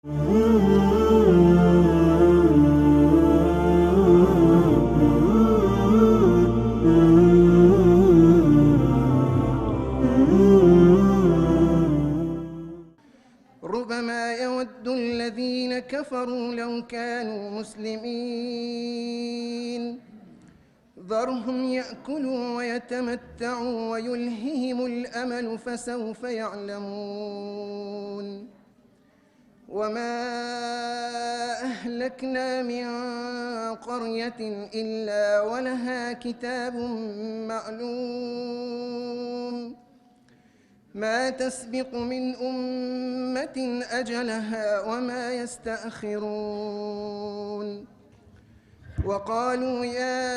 ربما يود الذين كفروا لو كانوا مسلمين ذرهم يأكلوا ويتمتعوا ويلههم الأمل فسوف يعلمون وما أهلكنا من قرية إلا ولها كتاب معلوم ما تسبق من أمة أجلها وما يستأخرون وقالوا يا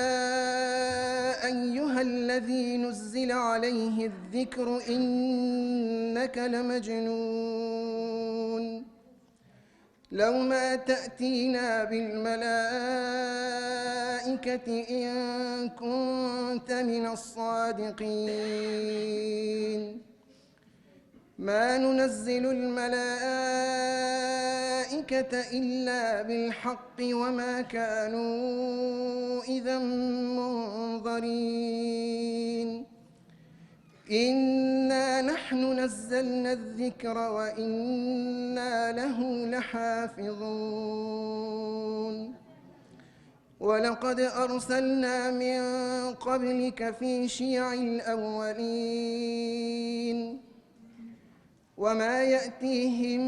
أيها الذي نزل عليه الذكر إنك لمجنون لو ما تأتينا بالملائكة إن كنت من الصادقين ما ننزل الملائكة إلا بالحق وما كانوا إذا منظرين إنا نحن نزلنا الذكر وإنا له لحافظون ولقد أرسلنا من قبلك في شيع الأولين وما يأتيهم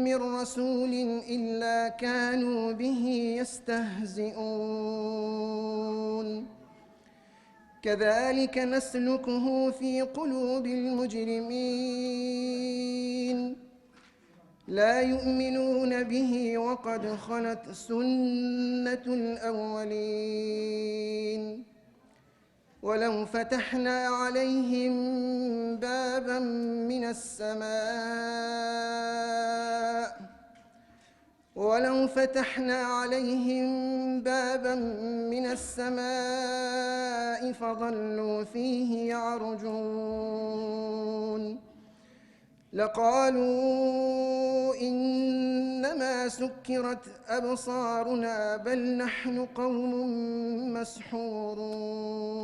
من رسول إلا كانوا به يستهزئون كذلك نسلكه في قلوب المجرمين لا يؤمنون به وقد خلت سنة الأولين ولو فتحنا عليهم بابا من السماء فظلوا فيه يعرجون لقالوا إنما سكرت أبصارنا بل نحن قوم مسحورون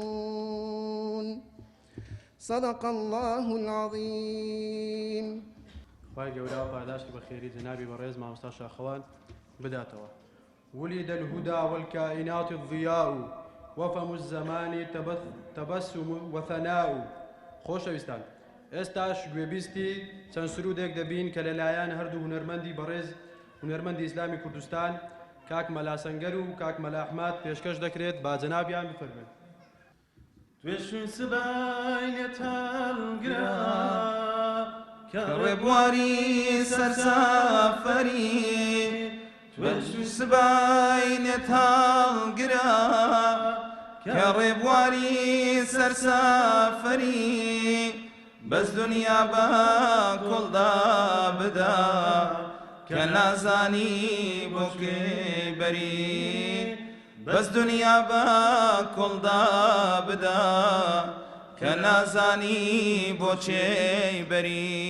صدق الله العظيم. خواهی گەورە پاداشت بە خێری جەنابی بەڕێز مامۆستا شاخەوان بداتەوە. ولد الهدى والكائنات الضياء وفم الزمان تبسم وثناء. خۆشەویستان، ئێستاش گوێبیستی چەند سرودێک دەبین کە لەلایەن هەردوو هونەرمەندی بەڕێز هونەرمەندی ئیسلامی کوردستان کاک مەلا سەنگەر و کاک مەلا ئەحمەد پێشکەش دەکرێت با جەنابیان بفەرمێن. توێشوین سباینێت هەڵگرا کە ڕێبواری سەرسافەری توێشوین سباینێت هەڵگرا کە ڕێبواری سەرسافەری بەس دنیا بە کۆڵدا بدا کە نازانی بۆ کێی بەری بەس دنیا بە کۆڵدا بدا کە نازانی بۆ چێی بەری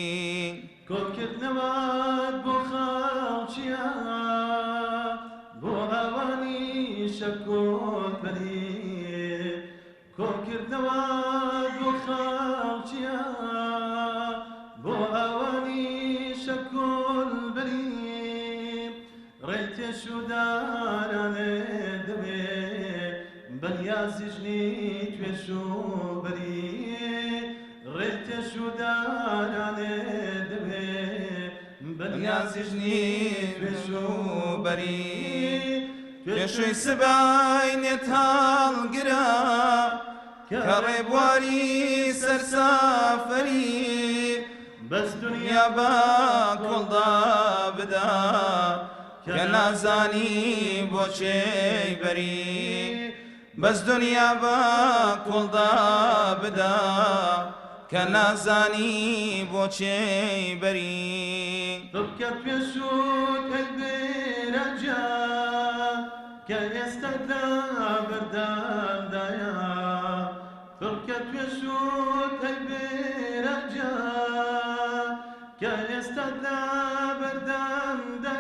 کۆکردنەوەت بۆ خەڵکیە بۆ ئەوانی شەکۆت بەری کۆکردنەوەت بۆ خەڵکیە بۆ ئەوانی شەکۆت بەری ڕێتێش و دارانێ دەبێ بەنیازی ژنی توێش و بەری ڕێتێش و دارانێ دەبێ بەنیازی ژنی توێش و بەری توێشوی سباینێت هەڵگرا کە ڕێبواری سەرسافەری بەس دنیا بە کۆڵدا بدا کە نازانی بۆ چێی بەری بەس دنیا بە کۆڵدا بدا کە نازانی بۆ چێی بەری بکە پێشوت هەیبێرەجا کە ئێستا بەردەمدایە بکە پێشوت هەیبێرەجا کە ئێستا بەردەمدایە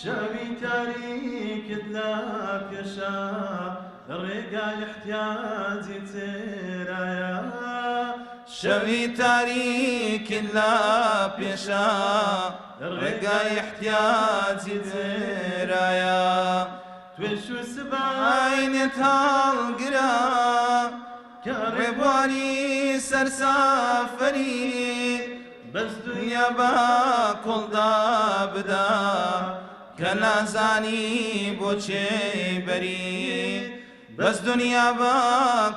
شەوی تاریکت لا پێشە ڕێگای احتیاجی چێرایە شەوی تاریکت لا پێشە ڕێگای احتیاجی جێرایە توێش و عینت هەڵگرە کە ڕێبواری سەرسافەری بەس دنیا بە کوڵدا بدا کە نازانی بۆ چێ بەری بەس دنیا بە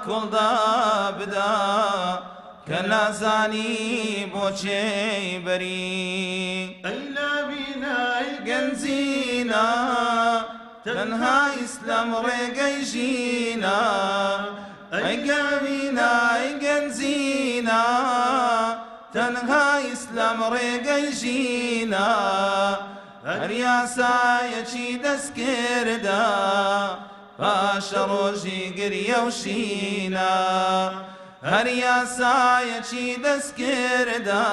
کوڵدا بدا کە نازانی بۆ چێ بەری ئەی نابینای گەنجینە تەنها ئیسلام ڕێگەی ژینە ئەی گەوینە ئەی گەنجینە تەنها ئیسلام ڕێگەی ژینە هەر یاسایەکی دەست کردە پاشە ڕۆژی گریە و شینە هەر یاسایەکی دەست کردە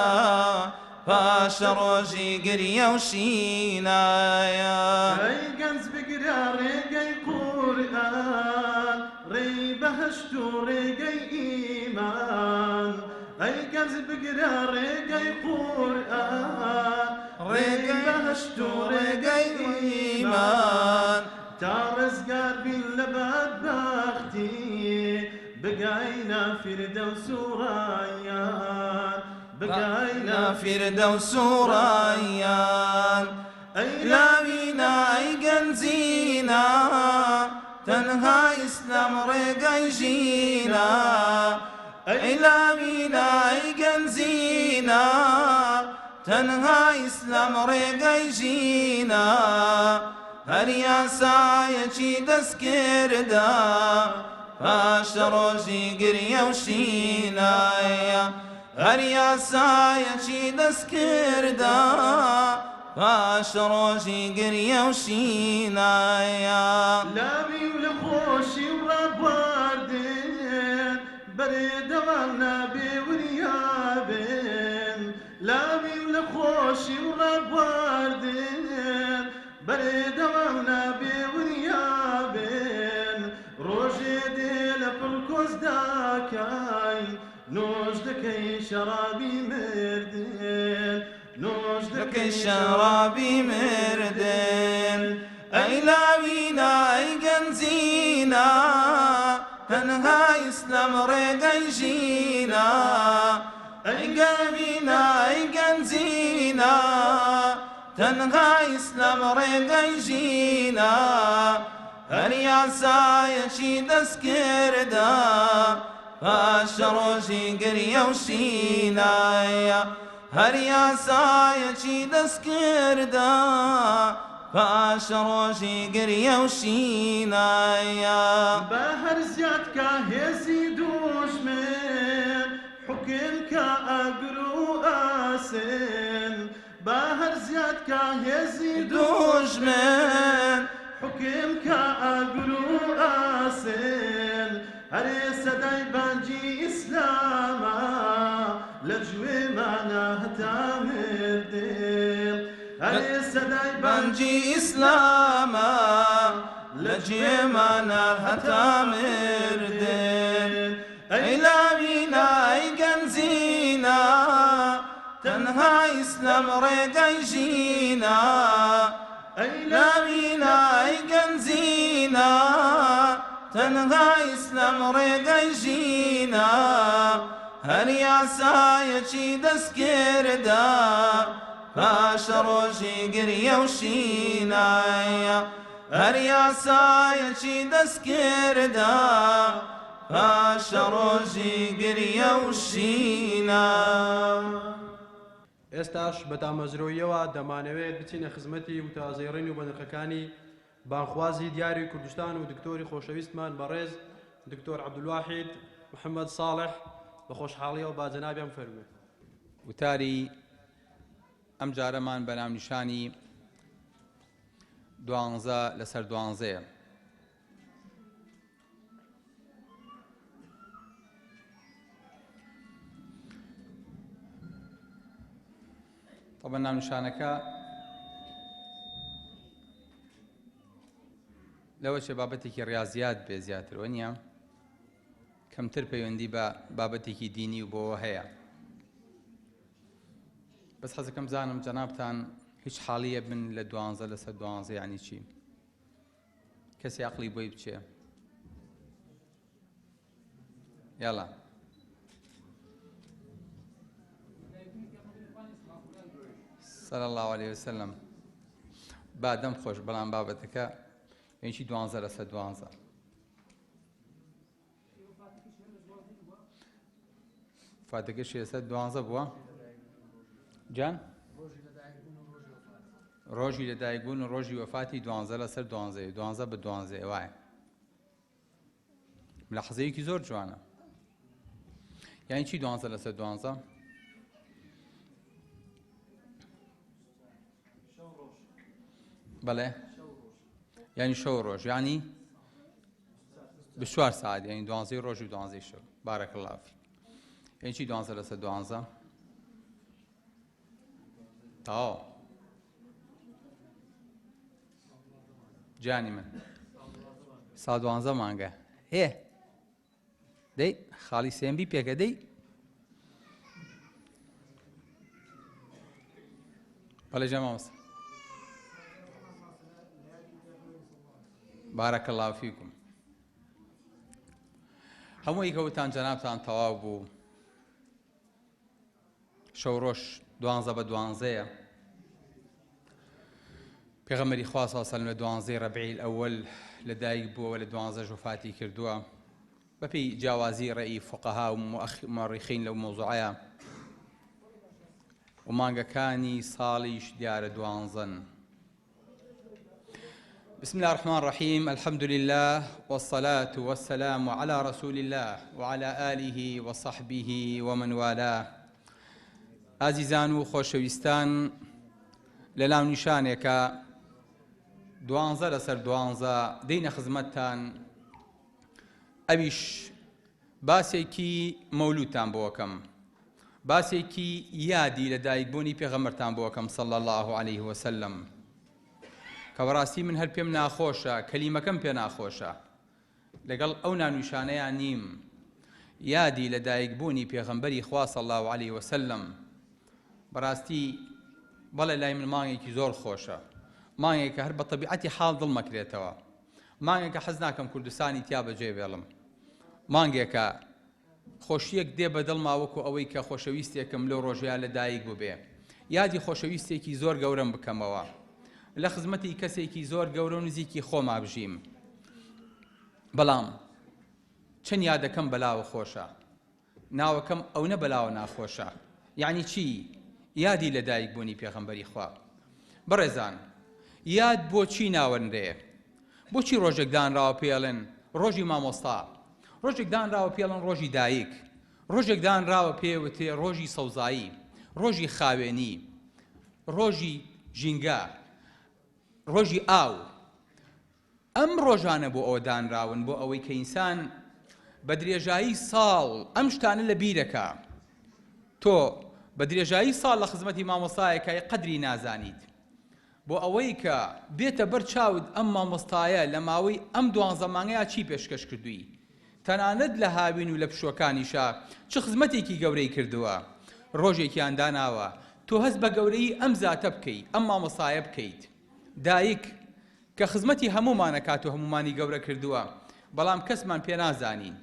پاشە ڕۆژی گریە و شینایە ئەی گەنج بگرە ڕێگەی قورئان ڕێی بەهەشت و ڕێگەی ئیمان ئەی گەنج بگرە ڕێگەی قورئان ڕێگەی بەهەشت و ڕێگەی ئیمان تا ڕزگار بین لە بەدبەختی بگایە فیردەوس و ڕایان بگایە فیردەوس و ڕایان ئەی لاوینە ئەی گەنجینە تەنها ئیسلام ڕێگەی ژینە ئەی لاوینە ئەی گەنجینە تەنها ئیسلام ڕێگەی ژینە هەر یاسایەکی دەست کردە پاشە ڕۆژی گریە و شینایە هەر یاسایەکی دەست کردە پاشە ڕۆژی گریە و شینایە لاوی و لە خۆشی و ڕابواردن بەرێدەوام نابێ وریابن لاوی و لە خۆشی و ڕابواردن بەرێدەوام نابێ وریابن ڕۆژێ دێ لە پڕکۆزداکای نۆژ دەکەی شەرابی مردن نۆژ دەکەی شەرابی مردن ئەی لاوینە ئەی گەنجینە تەنها ئیسلام ڕێگەی ژینە ئەی گەوینە ئەی گەنجینە تەنها ئیسلام ڕێگەی ژینە هەر یاسایەکی دەست کردە پاشە ڕۆژی گریە و شینایە هەر یاسایەکی دەست کردە پاشە ڕۆژی گریە و شینایە بە هەر زیاد کە هێزی دوژمن حکم کە ئەگر و ئاسن بە هەر زیاد کە هێزی دوژمن حکم کە ئەگر و ئاسن هەرێ سەدای بانجی ئیسلامە لە گوێمانە هەتا مردن هەرێ سەدای بانجی ئیسلامە لە گوێمانە هەتا مردن ئەی لاوینە ئەی گەنجینە تەنها ئیسلام ڕێگەی ژینە ئەی لاوینە ئەی گەنجینە تەنها ئیسلام ڕێگەی ژینە هەر یاسایەکی دەست کردە پاشە ڕۆژی گریە و شینایە هەر یاسایەکی دەست کردە پاشە ڕۆژی گریە و شینە ئێستاش بە تامەزرۆیەوە دەمانەوێت بچینە خزمەتی وتازێڕین و بەنرخەکانی بانخوازی دیاری کوردستان و دکتۆری خۆشەویستمان بەڕێز دکتۆر عەبدولواحید محەممەد ساڵح بە خۆشحاڵیەوە با جەنابیان فەرموێ وتاری ئەم جارەمان بە ناونیشانی 12 لەسەر 12 طبعا ناونیشانەکە لەوە چێ بابەتێکی ڕاضیات بێ زیاتر وەنیە کەمتر پەیوەندی بە بابەتێکی دینی و بۆەوە هەیە. بەس حەزەکەم زانم جەنابتان هیچ حاڵیە بن لە 12 لەسەر 12 یعنی چی؟ کەسی عەقڵی بۆی بچێ؟ یاڵا صلی الله عليه وسلم با دەم خۆش بەڵام بابەتەکە یعنی 12 لەسەر 12 فاتەکەشی لەسەر 12 بووە جان ڕۆژی لەدایکبوون و ڕۆژی وەفاتی 12 لەسەر 12 12 بە 12 وایە ملاحەزەیەکی زۆر جوانە. یعنی چی 12 لەسەر 12؟ بەڵێ یعنی شەو ڕۆژ یعنی بە 4 ساعت یعنی 12 ڕۆژ و 12 شەو. بارەکە الله فیک. یعنی چی 12 لەسەر 12؟ تاو جانی من 112 مانگە هێ دەی خاڵی سێنبی پێکە دەی بەڵێ جەمامەسە بارەکە الله فیکم. هەمووی کەوتان جەنابتان تەواو بوو شەو ڕۆژ 12 بە 12 پێغەمبەری خوا صلی الله علیه و سلم لە 12 ڕەبیعی الأول لەدایک بووە لە 12 وفاتی کردووە بەپێی جیاوازی ڕێی فقەها و مؤرخین لەو مۆزوعەیە و مانگەکانی ساڵیش دیارە 12. بسم الله الرحمن الرحيم الحمد لله والصلاة والسلام على رسول الله وعلى آله وصحبه ومن والاه. عزیزان و خۆشەویستان لەلاو نیشانێکە 12 لەسەر 12 دەینە خزمەتتان ئەویش باسێکی مەولودتان بۆکەم باسێکی یادی لە دایکبوونی پێغەمبەرتان بۆکەم صلی الله عليه وسلم کە بەڕاستی من هەر پێم ناخۆشە کەلیمەکەم پێ ناخۆشە لەگەڵ ئەو نانویشانەیە نیم یادی لە دایکبوونی پێغەمبەری خوا صلی الله عليه وسلم بەڕاستی بەڵێ لای من مانگێکی زۆر خۆشە مانگێکە هەر بە تەبیعەتی حاڵ دڵمەکرێتەوە مانگێکە حەز ناکەم کوردستانی تیا بەجێ بێڵم مانگێکە خۆشیەک دێ بە دڵما وەکو ئەوەی کە خۆشەویستێکم لەو ڕۆژەیە لە دایک بووبێ یادی خۆشەویستێکی زۆر گەورەم بکەمەوە لە خزمەتی کەسێکی زۆر گەورە و نزیکی خۆما بژیم بەڵام چەند یادەکەم بەلاوە خۆشە ناوەکەم ئەو نە بەلاوە ناخۆشە یعنی چی یادی لە دایکبوونی پێغەمبەری خوا. بەڕێزان یاد بۆچی ناوەندەیە بۆچی ڕۆژێک دانراوە پێڵێن ڕۆژی مامۆستا ڕۆژێک دانراوە پێڵێن ڕۆژی دایک ڕۆژێک دانراوە پێوتێ ڕۆژی سەوزایی ڕۆژی خاوێنی ڕۆژی ژینگە ڕۆژی ئاو ئەم ڕۆژانە بۆ ئەوە دانراون بۆ ئەوەی کە ئینسان بە درێژایی ساڵ ئەم شتانە لە بیرەکە تۆ بە درێژایی ساڵ لە خزمەتی مامۆستایەکە قەدری نازانیت بۆ ئەوەی کە بێتە بەر چاود ئەم مامۆستایە لە ماوەی ئەم 12 مانگەیە چی پێشکەش کردووی تەنانەت لە هاوین و لە پشوەکانیشا چ خزمەتێکی گەورەی کردووە ڕۆژێکیان داناوە تۆ هەست بە گەورەی ئەم زاتە بکەیت ئەم مامۆستایە بکەیت دایک کە خزمەتی هەمومانەکات و هەمومانی گەورە کردووە بەڵام کەسمان پێ نازانین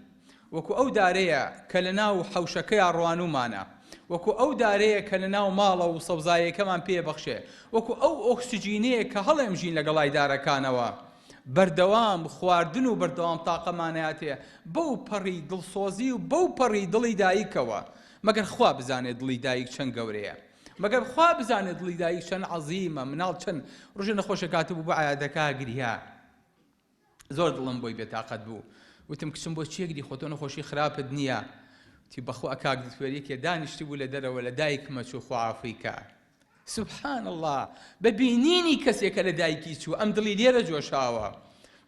وەکو ئەو دارەیە کە لە ناو حەوشەکەیە ڕوانومانە وەکو ئەو دارەیە کە لە ناو ماڵە و سەوزایەکەمان پێبەخشێ وەکو ئەو ئۆکسجینەیە کە هەڵێمژین لەگەڵای دارەکانەوە بەردەوام خواردن و بەردەوام تاقەمانەیاتێ بەو پەڕی دڵسۆزی و بەو پەڕی دڵی دایکەوە مەگەر خوا بزانێت دڵی دایک چەند گەورەیە مەگەر خوا بزانێت دڵی دایک چەند عەزیمە مناڵ چەند ڕۆژێ نەخۆشەکات بوو بە عەیادەکە گریا زۆر دڵم بۆی بێتاقەت بوو وتم کچم بۆ چیەک دی خۆتۆ نەخۆشی خراپت نییە تی بەخوا ئەکاک دتوێریەکێ دانیشتی بوو لە دەرەوە لە دایکمە چوو خوا عەفوی کە سبحان الله ببینینی کەسێکە لە دایکی چوو ئەم دڵی لێرە جۆشاوە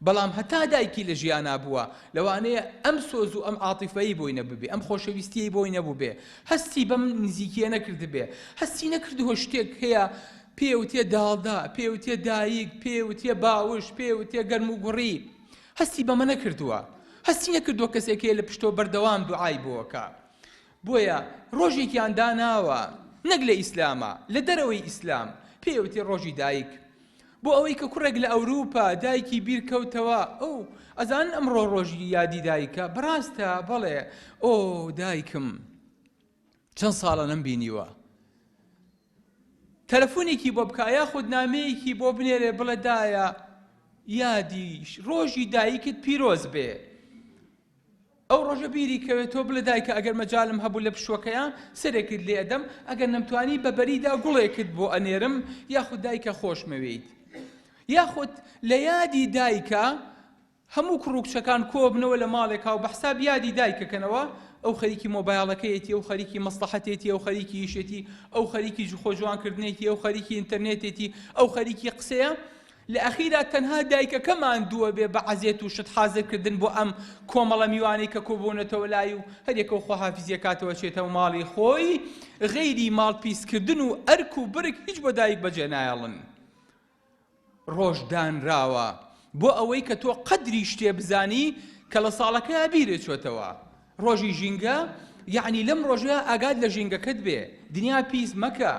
بەڵام هەتا دایکی لە ژیانە بووە لەوانەیە ئەم سۆز و ئەم عاتیفەی بۆی نەبووبێ ئەم خۆشەویستیی بۆی نەبوو بێ هەستی بەم نزیکیە نەکرد بێ هەستی نەکردووە شتێک هەیە پێوتێ داڵدا، پێوتێ دایک، پێوتێ باوش، پێوتێ گەرم و گوڕی، هەستی بەمە نەکردووە، هەستی نەکردووە کەسێکێ لە پشتۆ بەردەوام دوعای بۆکە. بۆیە ڕۆژێکیان داناوە نەک لە ئیسلامە، لە دەرەوەی ئیسلام پێوتێ ڕۆژی دایک. بۆ ئەوەی کە کوڕێک لە ئەوروپا دایکی بیرکەوتەوە، ئەو ئەزان ئەمڕۆ ڕۆژی یادی دایکە، بەڕاستە بەڵێ ئۆ دایکم چەند ساڵە نەمبینیوە، تەلەفۆنێکی بۆ بکە یاخود نامەیەکی بۆ بنێرێ بڵێ دایە یادی ڕۆژی دایکت پیرۆز بێ. ئەو ڕۆژە بیری کەوێتەوە بڵێ دایکە ئەگەر مەجالم هەبوو لە پشوەکەیان سەرێکت لێ ئەدەم، ئەگەر نەمتوانی بە بەریدا گوڵێکت بۆ ئەنێرم، یاخود دایکە خۆشمەوێیت. یاخود لە یادی دایکە هەموو کوڕوکچەکان کۆبنەوە لە ماڵێکا و بەحساب یادی دایکەکەنەوە، ئەو خەریکی مۆبایڵەکەیەتی، ئەو خەریکی مەسلحەتێتی، ئەو خەریکی ئیشێتی، ئەو خەریکی خۆجوانکردنێتی، ئەو خەریکی ئینتەرنێتێتی، ئەو خەریکی قسەیە. لە ئەخیرا تەنها دایکەکەمان دووە بێ بە عەزیەت و شت حازرکردن بۆ ئەم کۆمەڵە میوانەی کە کۆبوونەتەوە لای و هەرێکە و خۆحافیزیە کاتەوە چێتەوە ماڵی خۆی، غەیری ماڵ پیسکردن و ئەرک و برک هیچ بۆ دایک بەجێ نایەڵن. ڕۆژ دانراوە بۆ ئەوەی کە تۆ قەدری شتێ بزانی کە لە ساڵەکە بیرێ چۆتەوە. ڕۆژی ژینگە یعنی لەم ڕۆژە ئاگاد لە ژینگەکەت بێ، دنیا پیس مەکە،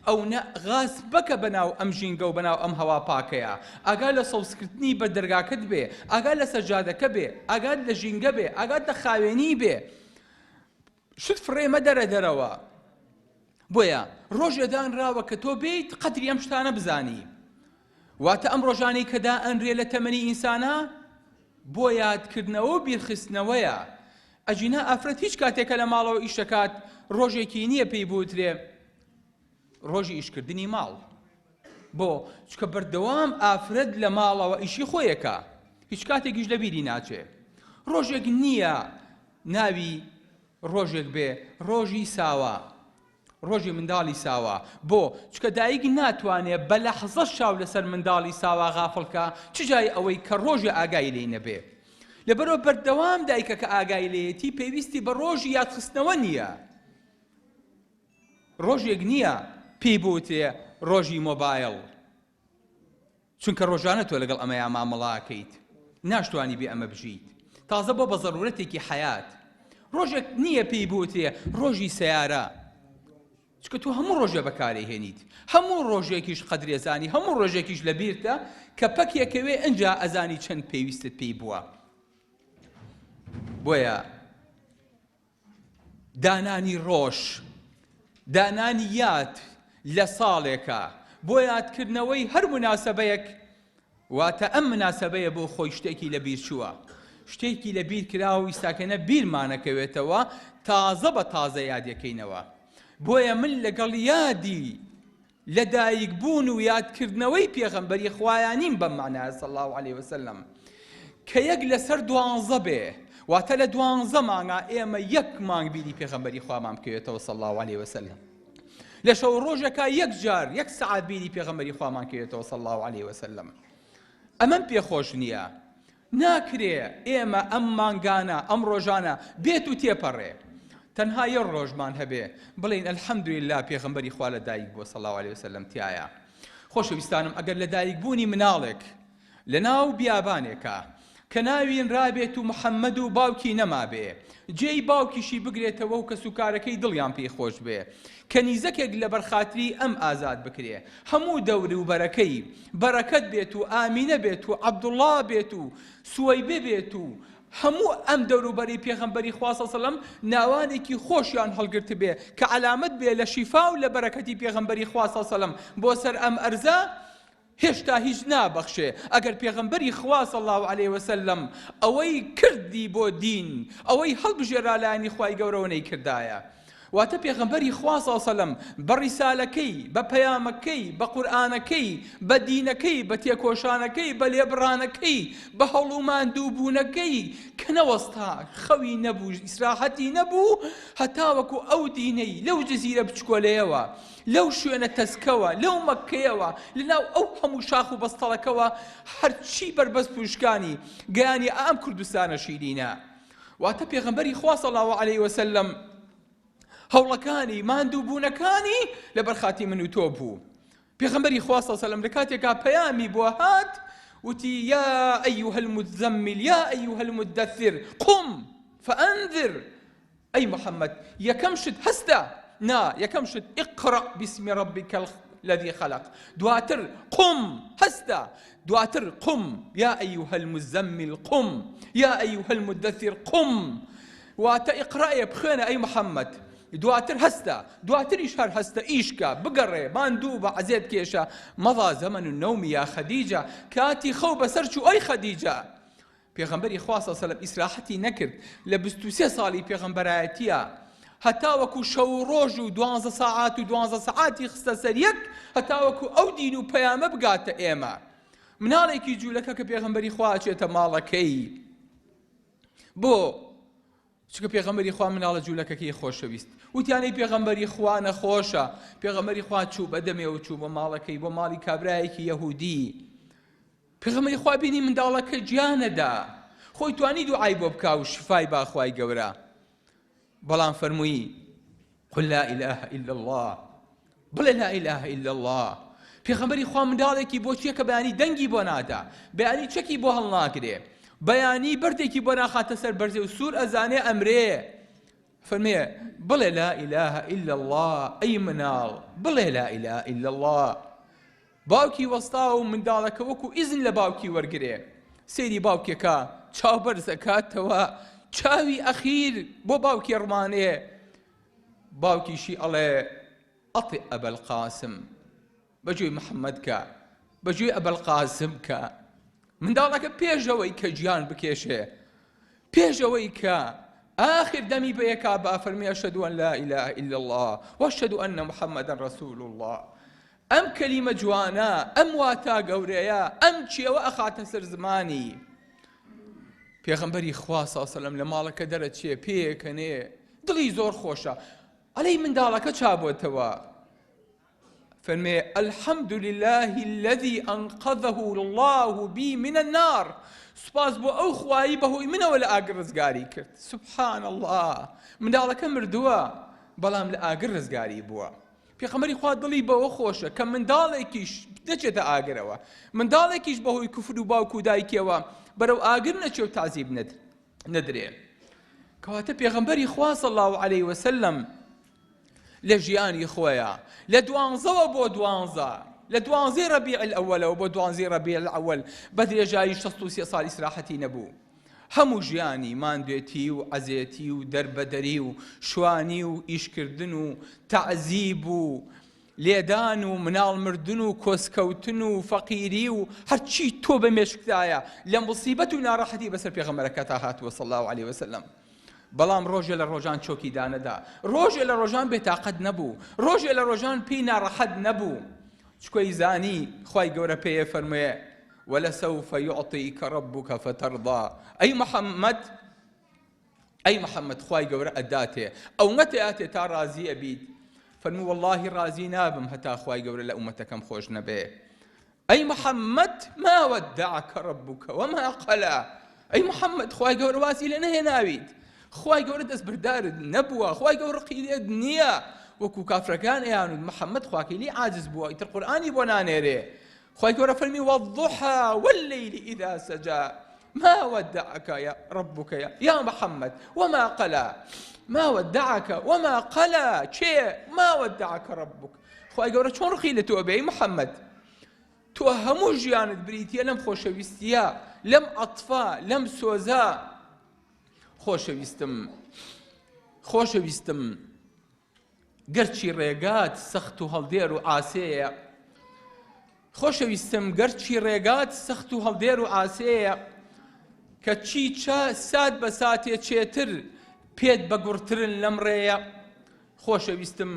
ئەو غاز بکە بەناو ئەم ژینگە و بەناو ئەم هەوا پاکەیە، ئاگاد لە سەوزکردنی بە دەرگاکەت بێ، ئاگاد لە سەجادەکە بێ، ئاگاد لە ژینگە بێ، ئاگاد لە خاوێنی بێ، شت فڕێمە دەرەوە. بۆیە ڕۆژێ دانراوە کە تۆ بیت قەدری ئەم شتانە بزانی. واتە ئەم ڕۆژانەی کەدا ئەنرێ لە تەمەنی ئینسانە بۆ یادکردنەوە و بیرخستنەوەیە. ئەجینا ئافرەت هیچ کاتێکە لە ماڵەوە ئیش دەکات ڕۆژێکی نییە پێی بوترێ ڕۆژی ئیشکردنی ماڵ. بۆ چکە بەردەوام ئافرەت لە ماڵەوە ئیشی خۆیەکە، هیچ کاتێکیش لە بیری ناچێ. ڕۆژێک نییە ناوی ڕۆژێک بێ ڕۆژی ساوە، ڕۆژی منداڵی ساوە. بۆ چکە دایک ناتوانێت بە لەحزە شاو لەسەر منداڵی ساوە غافڵکە، چ جای ئەوەی کە ڕۆژی ئاگای لێی نەبێ. لەبەرەوە بەردەوام دایکە کە ئاگای لێیەتی پێویستی بە ڕۆژی یادخستنەوە نییە. ڕۆژێک نییە پێی بوتێ ڕۆژی مۆبایل، چونکە ڕۆژانە تۆ لەگەڵ ئەمەیە مامەڵاکەیت، ناشتوانی بێ ئەمە بژیت، تازە بۆ بە زەرورەتێکی حەیات. ڕۆژێک نییە پێی بوتێ ڕۆژی سەیارە، چکە تۆ هەموو ڕۆژێ بەکاری هێنیت، هەموو ڕۆژێکیش قەدرێزانی، هەموو ڕۆژێکیش لە بیرتە کە پەکێکەوێ ئەنجا ئەزانی چەند پێویستت پێی بووە. بۆیە دانانی ڕۆژ، دانانی یاد لە ساڵێکە بۆ یادکردنەوەی هەر مناسبەیەک، واتە ئەم مناسبەیە بۆ خۆی شتێکی لە بیر چووە، شتێکی لە بیر کراوە ئیساکەنە بیرمانەکەوێتەوە، تازە بە تازە یادەکەینەوە. بۆیە من لەگەڵ یادی لە دایک بوون و یادکردنەوەی پێغەمبەری خوایانیم بەم معنایە صلی الله علیه وسلم کە یەک لەسەر 12 بێ، واتە لە 12 مانگا ئێمە یەک مانگ بیری پێغەمبەری خوامان بکەوێتەوە صلی الله علیه وسلم. لە شەو ڕۆژێکا یەک جار یەک سەعات بیری پێغەمبەری خوامان کەوێتەوە صلی الله علیه وسلم. ئەمەم پێخۆش نییە، ناکرێ ئێمە ئەم مانگانە ئەم ڕۆژانە بێت و تێپەڕێ، تەنها یە ڕۆژمان هەبێ بڵین ئەلحەمدولله پێغەمبەری خوا لە دایک بووە صلی الله علیه وسلم تایە. خۆشەویستانم، ئەگەر لە دایک بوونی مناڵێک لە ناو بیابانێکە کە ناوین رابێت و محەممەد و باوکی نەما بێ، جێی باوکیشی بگرێتەوە و کە سوکارەکەی دڵیان پێی خۆش بێ، کەنیزەکێک لە بەرخاتری ئەم ئازاد بکرێ، هەموو دەوری و بەرەکەی بەرەکەت بێت و ئامینە بێت و عەبدوڵڵا بێت و سوەیبە بێت و هەموو ئەم دەوروبەری پێغەمبەری خوا صلی الله علیه وسلم ناوانێکی خۆشیان هەڵگرت بێ کە علامەت بێ لە شیفا و لە بەرەکەتی پێغەمبەری خوا صلی الله علیه وسلم بۆ سەر ئەم ئەرزە هێشتا هیچ نابەخشێ. ئەگەر پێغەمبەری خوا صلی الله علیه وسلم ئەوەی کردی بۆ دین، ئەوەی هەڵبژێرا لایەنی خوای گەورەوە نەیکردایە. واتە پێغەمبەری خوا صلی الله علیه وسلم بە ڕیسالەکەی، بە پەیامەکەی، بە قورئانەکەی، بە دینەکەی، بە تێکۆشانەکەی، بە لێبڕانەکەی، بە هەڵوماندووبوونەکەی کە نەوەستا خەوی نەبوو، ئیسراحەتی نەبوو، هەتاوەکو ئەو دینەی لەو جەزیرە بچکۆلەیەوە، لەو شوێنە تەسکەوە، لەو مەککەیەوە، لەناو ئەو هەموو شاخ و بەستەڵەکەوە هەرچی بربەست پوشکانی گەیانی ئام کوردستانە شیرینە. واتە پێغەمبەری خوا صلی الله علیه وسلم هەوڵەکانی ماندووبوونەکانی لەبەر خاتی من و تۆ بوو. پێغەمبەری خوا صلی الله علیه و سلم لە کاتێکا پەیامی بۆ هات وتی یا أيها المزمل يا أيها المدثر قم فأنذر أي محمد یەکەم شت هەستە نا یەکەم شت اقرأ باسم ربك الذي خلق دواتر قم هەستە دواتر قم يا أيها المزمل قم يا أيها المدثر قم واتە اقرأ بخوێنە أي محمد دواتر هەستە دواتریش هەر هەستە ئیشکە بگەڕێ ماندوو بە عەزێت کێشە مەضى زەمەن النەوم یا خەدیجە کاتی خەو بەسەر چوو ئەی خەدیجە پێغەمبەری خوا صلی الله علیه و سلم ئیسراحەتی نەکرد لە 23 ساڵی پێغەمبەرایەتیە هەتا وەکو شەو ڕۆژ و 12 ساعات و 12 ساعاتی خستە سەر یەک هەتا وەکو ئەو دین و پەیامە بگاتە ئێمە مناڵێکی جوولەکە کە پێغەمبەری خوا ئەچێتە ماڵەکەی بۆ چکە پێغەمبەری خوا مناڵە جوولەکەکەی خۆشەویست وتیانەی پێغەمبەری خوا نەخۆشە پێغەمبەری خوا چوو بەدەمێ و چوو بە ماڵەکەی بۆ ماڵی کابرایەکی یەهودی پێغەمبەری خوا بینی منداڵەکە گیانەدا خۆی توانی دوعای بۆ بکا و شفای با خوای گەورە بەڵام فەرمووی قل لا إله إلا الله بڵێ لا إله إلا الله پێغەمبەری خوا منداڵێکی بۆ چیە کە بەیانی دەنگی بۆ نادا بەیانی چەکی بۆ هەڵناگرێ بەیانی بەردێکی بۆ ناخاتە سەر بەرزێ و سوور ئەزانێ ئەمرێ فەرمێ بڵێ لا إله إلا الله ئەی مناڵ بڵێ لا إله إلا الله باوکی وەستا و منداڵەکە وەکو ئیزن لە باوکی وەرگرێ سەیری باوکێکە چاوبەرز ئەکاتەوە چاوی ئەخیر بۆ باوکی ڕمانێ باوکیشی ئەڵێ ئەطیع ئەبا القاسم بەجێی محەممەد کە بەجێی ئەبا القاسم کە منداڵەکە پێشەوەی کە گیان بکێشێ پێشەوەی کە آخر دەمی بەیەکا با فەرمی ئەشهەدو ئەن لا إله إلا الله وأشهد أن محمدا رسول الله ئەم کەلیمە جوانە ئەم واتا گەورەیە ئەم چێوە ئەخاتە سەر زمانی پێغەمبەری خوا صلی الله علیه و سلم لە ماڵەکە دەرەچێ پێکەنێ دڵی زۆر خۆشە ئەلەی منداڵەکە چابۆتەوە فەرمێ الحمد لله الذي أنقذه الله بي من النار سوپاس بۆ ئەو خوایی بەهۆی منەوە لە ئاگر ڕزگاری کرد سبحان الله منداڵەکە مردووە بەڵام لە ئاگر ڕزگاری بووە پێغەمبەری خوا دڵی بەوە خۆشە کە منداڵێکیش نەچێتە ئاگرەوە منداڵێکیش بەهۆی کوفر و باوک و دایکەوە بەرەو ئاگر نەچێ و تعزیب نەدرێ کەواتە پێغەمبەری خوا صلی الله علیه و سلم لە ژیانی خۆیە لە 12ەوە بۆ 12 لە 12 ڕەبیع الأولەوە بۆ 12 ڕەبیع الأول بە درێژایی 63 ساڵ ئیسراحەتی نەبوو هەموو ژیانی ماندوێتی و عەزێتی و دەربەدەری و شوانی و ئیشکردن و تەعزیب و لێدان و مناڵ مردن و کۆسکەوتن و فەقیری و هەرچی تۆ بە مێشکدایە لە موسیبەت و ناڕەحەتی بەسەر پێغەمبەرەکە تا هاتووە صلی الله علیه و سلم بەڵام ڕۆژێ لە ڕۆژان چۆکی دانەدا ڕۆژێ لە ڕۆژان بێتاقەت نەبوو ڕۆژێ لە ڕۆژان پێی ناڕەحەت نەبوو چکۆی زانی خوای گەورە پێیە فەرموویە ولسوف يعطيك ربك فترضى أي محمد خواي قورا أداته أو متى أتي تا راضي أبيد فنمو والله راضي نابم هتا خواي قورا لأمتك هم خوش نبي أي محمد ما ودعك ربك وما قلى أي محمد خواي قورا واسي لنا نابيد خواي قورا دس بردار نبوة خواي قورا قيلي الدنيا وكو كافركان يعني محمد خواكي لي عاجز بوا يتر قرآني بونا نيري خواهي كورا فرمي والضحى والليل إذا سجى ما ودعك يا ربك يا محمد وما قلى ما ودعك وما قلى شيء ما ودعك ربك خواهي كورا شون رخيلة توبي محمد توهمو جيانت بريتيا لم خوشويستيا لم أطفا لم سوزا خوشويستم گەرچی ڕێگات سەخت و هەڵدێر و ئاسەیە خۆشەویستم گەرچی ڕێگات سەخت و هەڵدێر و ئاسەیە کە چیچە سات بە ساتێ چێتر پێت بەگوڕترن لەم ڕێیە خۆشەویستم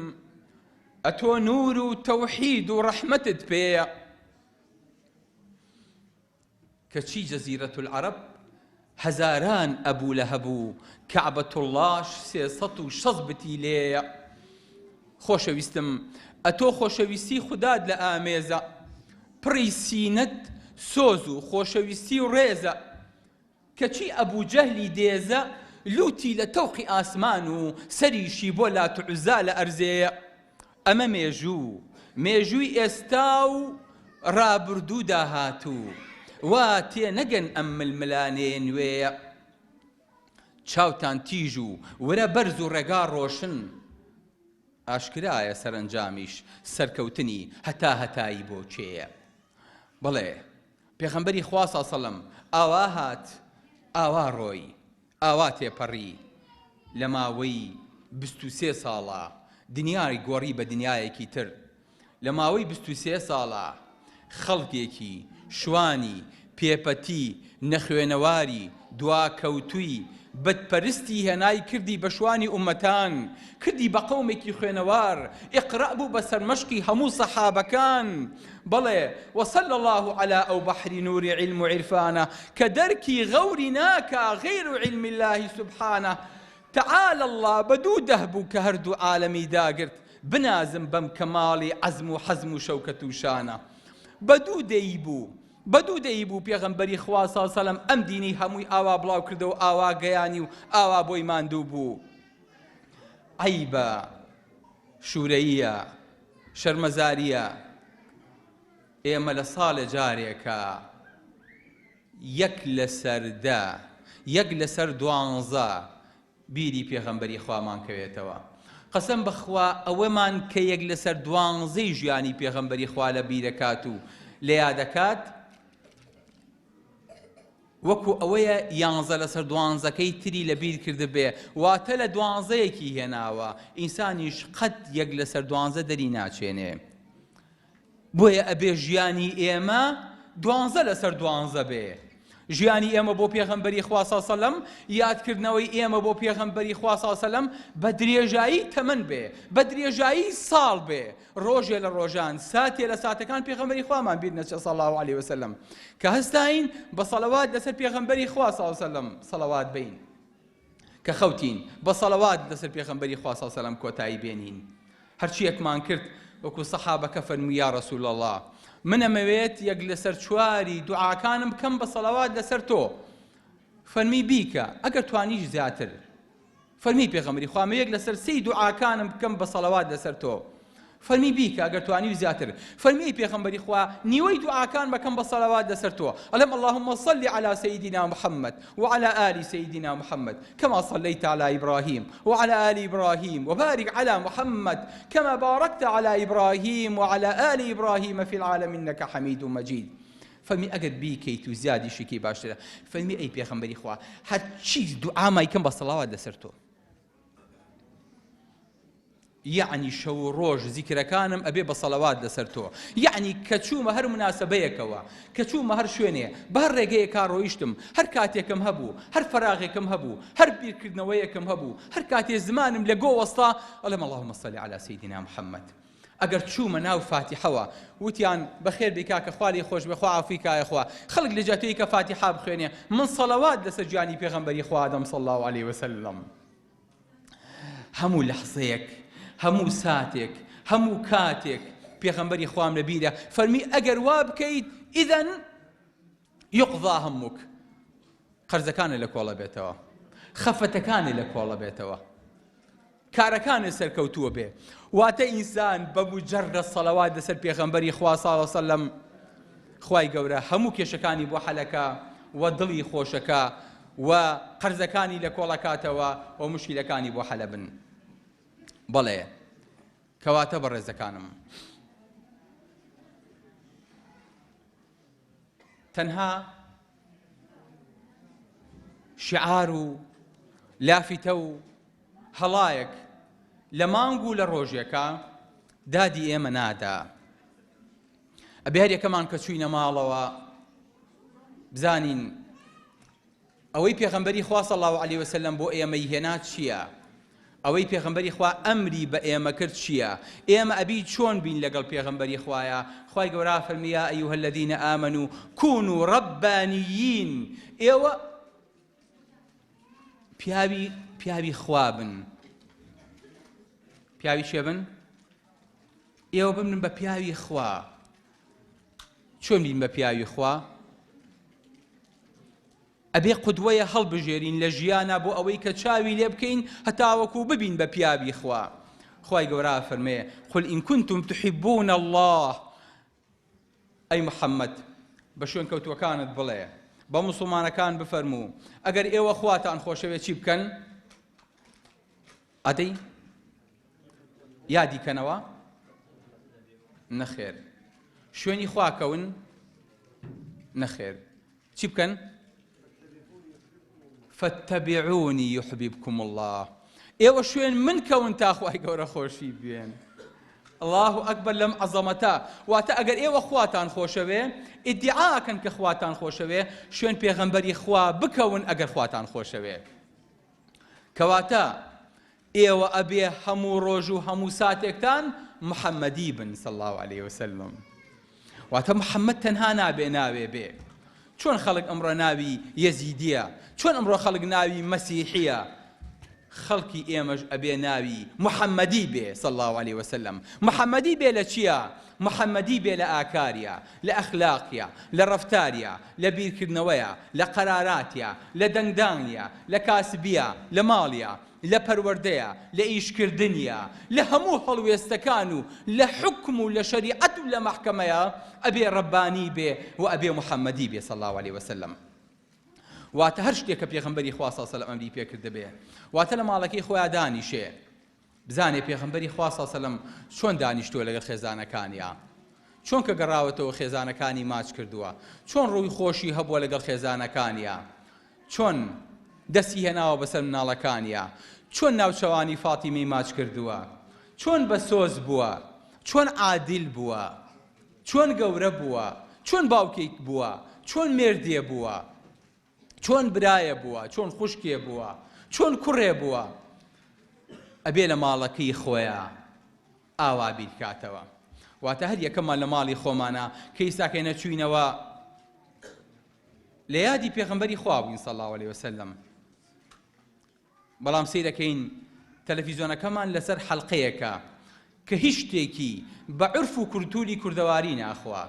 ئەتۆ نور و تەوحید و ڕەحمەتت پێیە کە چی جەزیرەت العەرەب هەزاران ئەبوو لە هەبوو کەعبەت اللهش 360 بتی لێیە خۆشەویستم ئەتۆ خۆشەویستی خودات لە ئامێزە پڕی سینەت سۆز و خۆشەویستی و ڕێزە کەچی ئەبوو جەهلی دێزە لوتی لە تەوقی ئاسمان و سەریشی بۆ لات و عوزا لە ئەرزەیە ئەمە مێژوو مێژووی ئێستا و ڕابردوو داهاتوو وا تێ نەگەن ئەم ململانێ نوێیە چاوتان تیژ و وەرە بەرز و ڕێگا ڕۆشن ئاشکرایە سەرنجامیش سەرکەوتنی هەتایی بۆ چێیە بڵێ پێغەمبەری خوا سەڵ سەڵەم ئاوا هات ئاوا ڕۆی ئاوا تێپەڕی لە ماوەی 23 ساڵە دنیای گۆڕی بە دنیایەکی تر لە ماوەی 23 ساڵە خەڵکێکی شوانی پێپەتی نەخوێنەواری دواکەوتووی بەدپەرستی هێنای کردی بە شوانی ئومەتان کردی بە قەومێکی خوێنەوار ئیقرا بوو بە سەرمەشقی هەموو سەحابەکان بەڵێ وصلى الله على ئەو بەحری نووری علم و عرفانە کە دەرکی غەوری ناکا غەیر و علم الله سبحانە تعالى الله بەدوو دەهبوو کە هەردوو عالەمی داگرت بنازم بەم کەماڵی عەزم و حەزم و شەوکەت و شانە بەدوو دەیبوو پێغەمبەری خوا سەڵ سەلەم ئەم دینی هەمووی ئاوا بڵاو کردەوە ئاوا گەیانی و ئاوا بۆی ماندوو بوو عەیبە شوورەییە شەرمەزاریە ئێمە لە ساڵە جارێکە یەک لەسەر 12 بیری پێغەمبەری خوامان کەوێتەوە قەسەم بەخوا ئەوەمان کە یەک لەسەر 12 ژیانی پێغەمبەری خوا لە بیرەکات و لە یادەکات وەکو ئەوەیە 11 لەسەر 12کەی تری لە بیر کرد بێ واتە لە 12یەکی هێناوە ئینسانیش قەت یەک لەسەر 12 دەری ناچێنێ بۆیە ئەبێ ژیانی ئێمە 12 لەسەر 12 بێ ژیانی ئێمە بۆ پێغەمبەری خوا سەڵ سەلەم یادکردنەوەی ئێمە بۆ پێغەمبەری خوا سەڵ سەلەم بە درێژایی تەمەن بێ بە درێژایی ساڵ بێ ڕۆژێ لە ڕۆژان ساتێ لە ساتەکان پێغەمبەری خوامان بیر نەچێ صلی الله علیه وسلم کە هەستاین بە سەڵەوات لەسەر پێغەمبەری خوا سەڵ سەلەم سەڵەوات بین کە خەوتین بە سەڵەوات لەسەر پێغەمبەری خوا سەڵ سەلەم کۆتایی بێنین هەرچیەکمان کرد وەکو سەحابەکە فەرمووی یا ڕەسوول الله من ئەمەوێت یەک لەسەر چواری دوعاکانم بکەم بە سەڵەوات لەسەر تۆ فەرمی بیکە ئەگەر توانیش زیاتر فەرمی پێغەمبەری خوا من یەک لەسەر 3 دوعاکانم بکەم بە سەڵەوات لەسەر تۆ فەرمی بیکە ئەگەر توانی زیاتر فەرمی پێغەمبەری خوا نیوەی دوعاکان بکەم بە سەڵەوات لەسەر تۆ ئەڵێم اللهم صل على سيدنا محمد وعلى آل سيدنا محمد كما صليت على إبراهيم وعلى آل إبراهيم وبارك على محمد كما باركت على إبراهيم وعلى آل إبراهيم في العالمين إنك حميد مجيد فەرمی ئەگەر بیکەیت و زیادی شکی باشترە فەرمی ئەی پێغەمبەری خوا هەرچی دوعامای کەم بە سەڵاوات لەسەر تۆ یعنی شەو و ڕۆژ زیکرەکانم ئەبێ بە سەڵەوات لەسەر تۆ یعنی کە چوومە هەر مناسبەیەکەوە کە چوومە هەر شوێنێ بە هەر ڕێگەیەکا ڕۆیشتم هەر کاتێکم هەبوو هەر فەراغێکم هەبوو هەر بیرکردنەوەیەکم هەبوو هەر کاتێ زمانم لە گۆ وەستا ئەڵێم اللهم صل على سيدنا محمد ئەگەر چوومە ناو فاتحەوە وتیان بەخێر بیکا کە خوا لێی خۆش بێ خوا عەفوی کایە خوا خەڵک لە جاتەیە کە فاتحە بخوێنێ من سەڵەوات لەسەر گیانی پێغەمبەری خوا ئادەم صلی الله عليه وسلم هەموو لەحزەیەک هەموو ساتێک هەموو کاتێک پێغەمبەری خوام لە بیرە فەرمی ئەگەر وا بکەیت ئیدەن یوقضا هەمووک قەرزەکانت لە کۆڵە بێتەوە خەفەتەکانت لە کۆڵە بێتەوە کارەکانت سەرکەوتووە بێ واتە ئینسان بە مجەڕە سەڵەوات لەسەر پێغەمبەری خوا صلی الله علیه وسلم خوای گەورە هەموو کێشەکانی بۆ حەلەکە و دڵی خۆشەکە و قەرزەکانی لە کۆڵەکاتەوە و مشکلەکانی بۆ حەلە بن بەڵێ کەواتە بەڕێزەکانم تەنها شعار و لافتە و هەڵایەک لە مانگ و لە ڕۆژێکە دادی ئێمە نادا ئەبێ هەر یەکەمان کە چووینە ماڵەوە بزانین ئەوەی پێغەمبەری خوا صلی الله علیه وسلم بۆ ئێمەی هێنا چییە ئەوەی پێغەمبەری خوا ئەمری بە ئێمە کرد چییە ئێمە ئەبی چۆن بین لەگەڵ پێغەمبەری خوایە خوای گەورە فەرمی یا ئەیها الذین ئامنوا کونوا رەبانیین ئێوە پیاوی خوا بن پیاوی چێ بن ئێوە بمن بە پیاوی خوا چۆن بین بە پیاوی خوا ئەبێ قودوەیە هەڵبژێرین لە ژیانە بۆ ئەوەی کە چاوی لێ بکەین هەتاوەکو ببین بە پیاوی خوا خی گەورە فەرمێ قل إن كنتم تحبون الله ئەی محەممەد بە شوێن کەوتوەکانت بڵێ بە موسڵمانەکان بفەرموو ئەگەر ئێوە خواتان خۆشەوێ چی بکەن؟ ئەدەی یادی کەنەوە؟ نەخێر. شوێنی خواکەون؟ نەخێر. چی بکەن؟ فاتبعوني يحببكم الله. ئێوە شوێن من کەون تا خوای گەورە خۆشی بێن. الله ئەکبەر لەم عەزەمەتە. واتە ئەگەر ئێوە خواتان خۆشەوێ ئیدعاکەن کە خواتان خۆشەوێ شوێن پێغەمبەری خوا بکەون ئەگەر خواتان خۆشەوێ. کەواتە ئێوە ئەبێ هەموو ڕۆژ و هەموو ساتێکتان محەممەدی بن صلی الله عليه وسلم. واتە محەممەد تەنها نابێ ناوێ بێ. چۆن خەڵک ئەمڕۆ ناوی یەزیدیە، چۆن ئەمڕۆ خەڵک ناوی مەسیحیە، خەڵکی ئێمەش ئەبێ ناوی محەممەدی بێ صلی الله عليه وسلم. محەممەدی بێ لە چییە؟ محەممەدی بێ لە ئاکاریە، لە ئەخلاقیە، لە ڕەفتاریە، لە بیرکردنەوەیە، لە قەراراتیە، لە دەنگدانیە، لە کاسبیە، لە ماڵیە، لە پەروەردەیە، لە ئیشکردنیە، لە هەموو هەڵوێستەکان و لە حکم و لە شەریعەت و لە مەحکەمەیە ئەبێ ڕەبانی بێ و ئەبێ محەممەدی بێ صلی الله عليه وسلم. واتە هەر شتێک کە پێغەمبەری خوا صلی الله عليه وسلم ئەمری پێکرد دەبێ. واتە لە ماڵەکەی خۆیان دانیشێ بزانێ پێغەمبەری خوا صلی الله عليه وسلم چۆن دانیشتووە لەگەڵ خێزانەکانیە، چۆن کە گەڕاوەتەوە خێزانەکانی ماچ کردووە، چۆن ڕووی خۆشی هەبووە لەگەڵ خێزانەکانیە، چۆن دەستی هێناوە بەسەر مناڵەکانیە، چۆن ناوچەوانی فاتیمەی ماچ کردووە، چۆن بە سۆز بووە، چۆن عادل بووە، چۆن گەورە بووە، چۆن باوکێک بووە، چۆن مێردیە بووە، چۆن برایە بووە، چۆن خوشکێ بووە، چۆن کوڕێ بووە. ئەبێ لە ماڵەکەی خۆیە ئاوا بیرکاتەوە. واتە هەر یەکەممان لە ماڵی خۆمانە کە ئیساکە نەچووینەوە لە یادی پێغەمبەری خوا بووین صلی الله عليه وسلم. بەڵام سەیر دەکەین تەلەڤیزۆنەکەمان لەسەر حەڵقەیەکە کە هیچ شتێکی بە عورف و کولتوری کوردەواری ناخوا.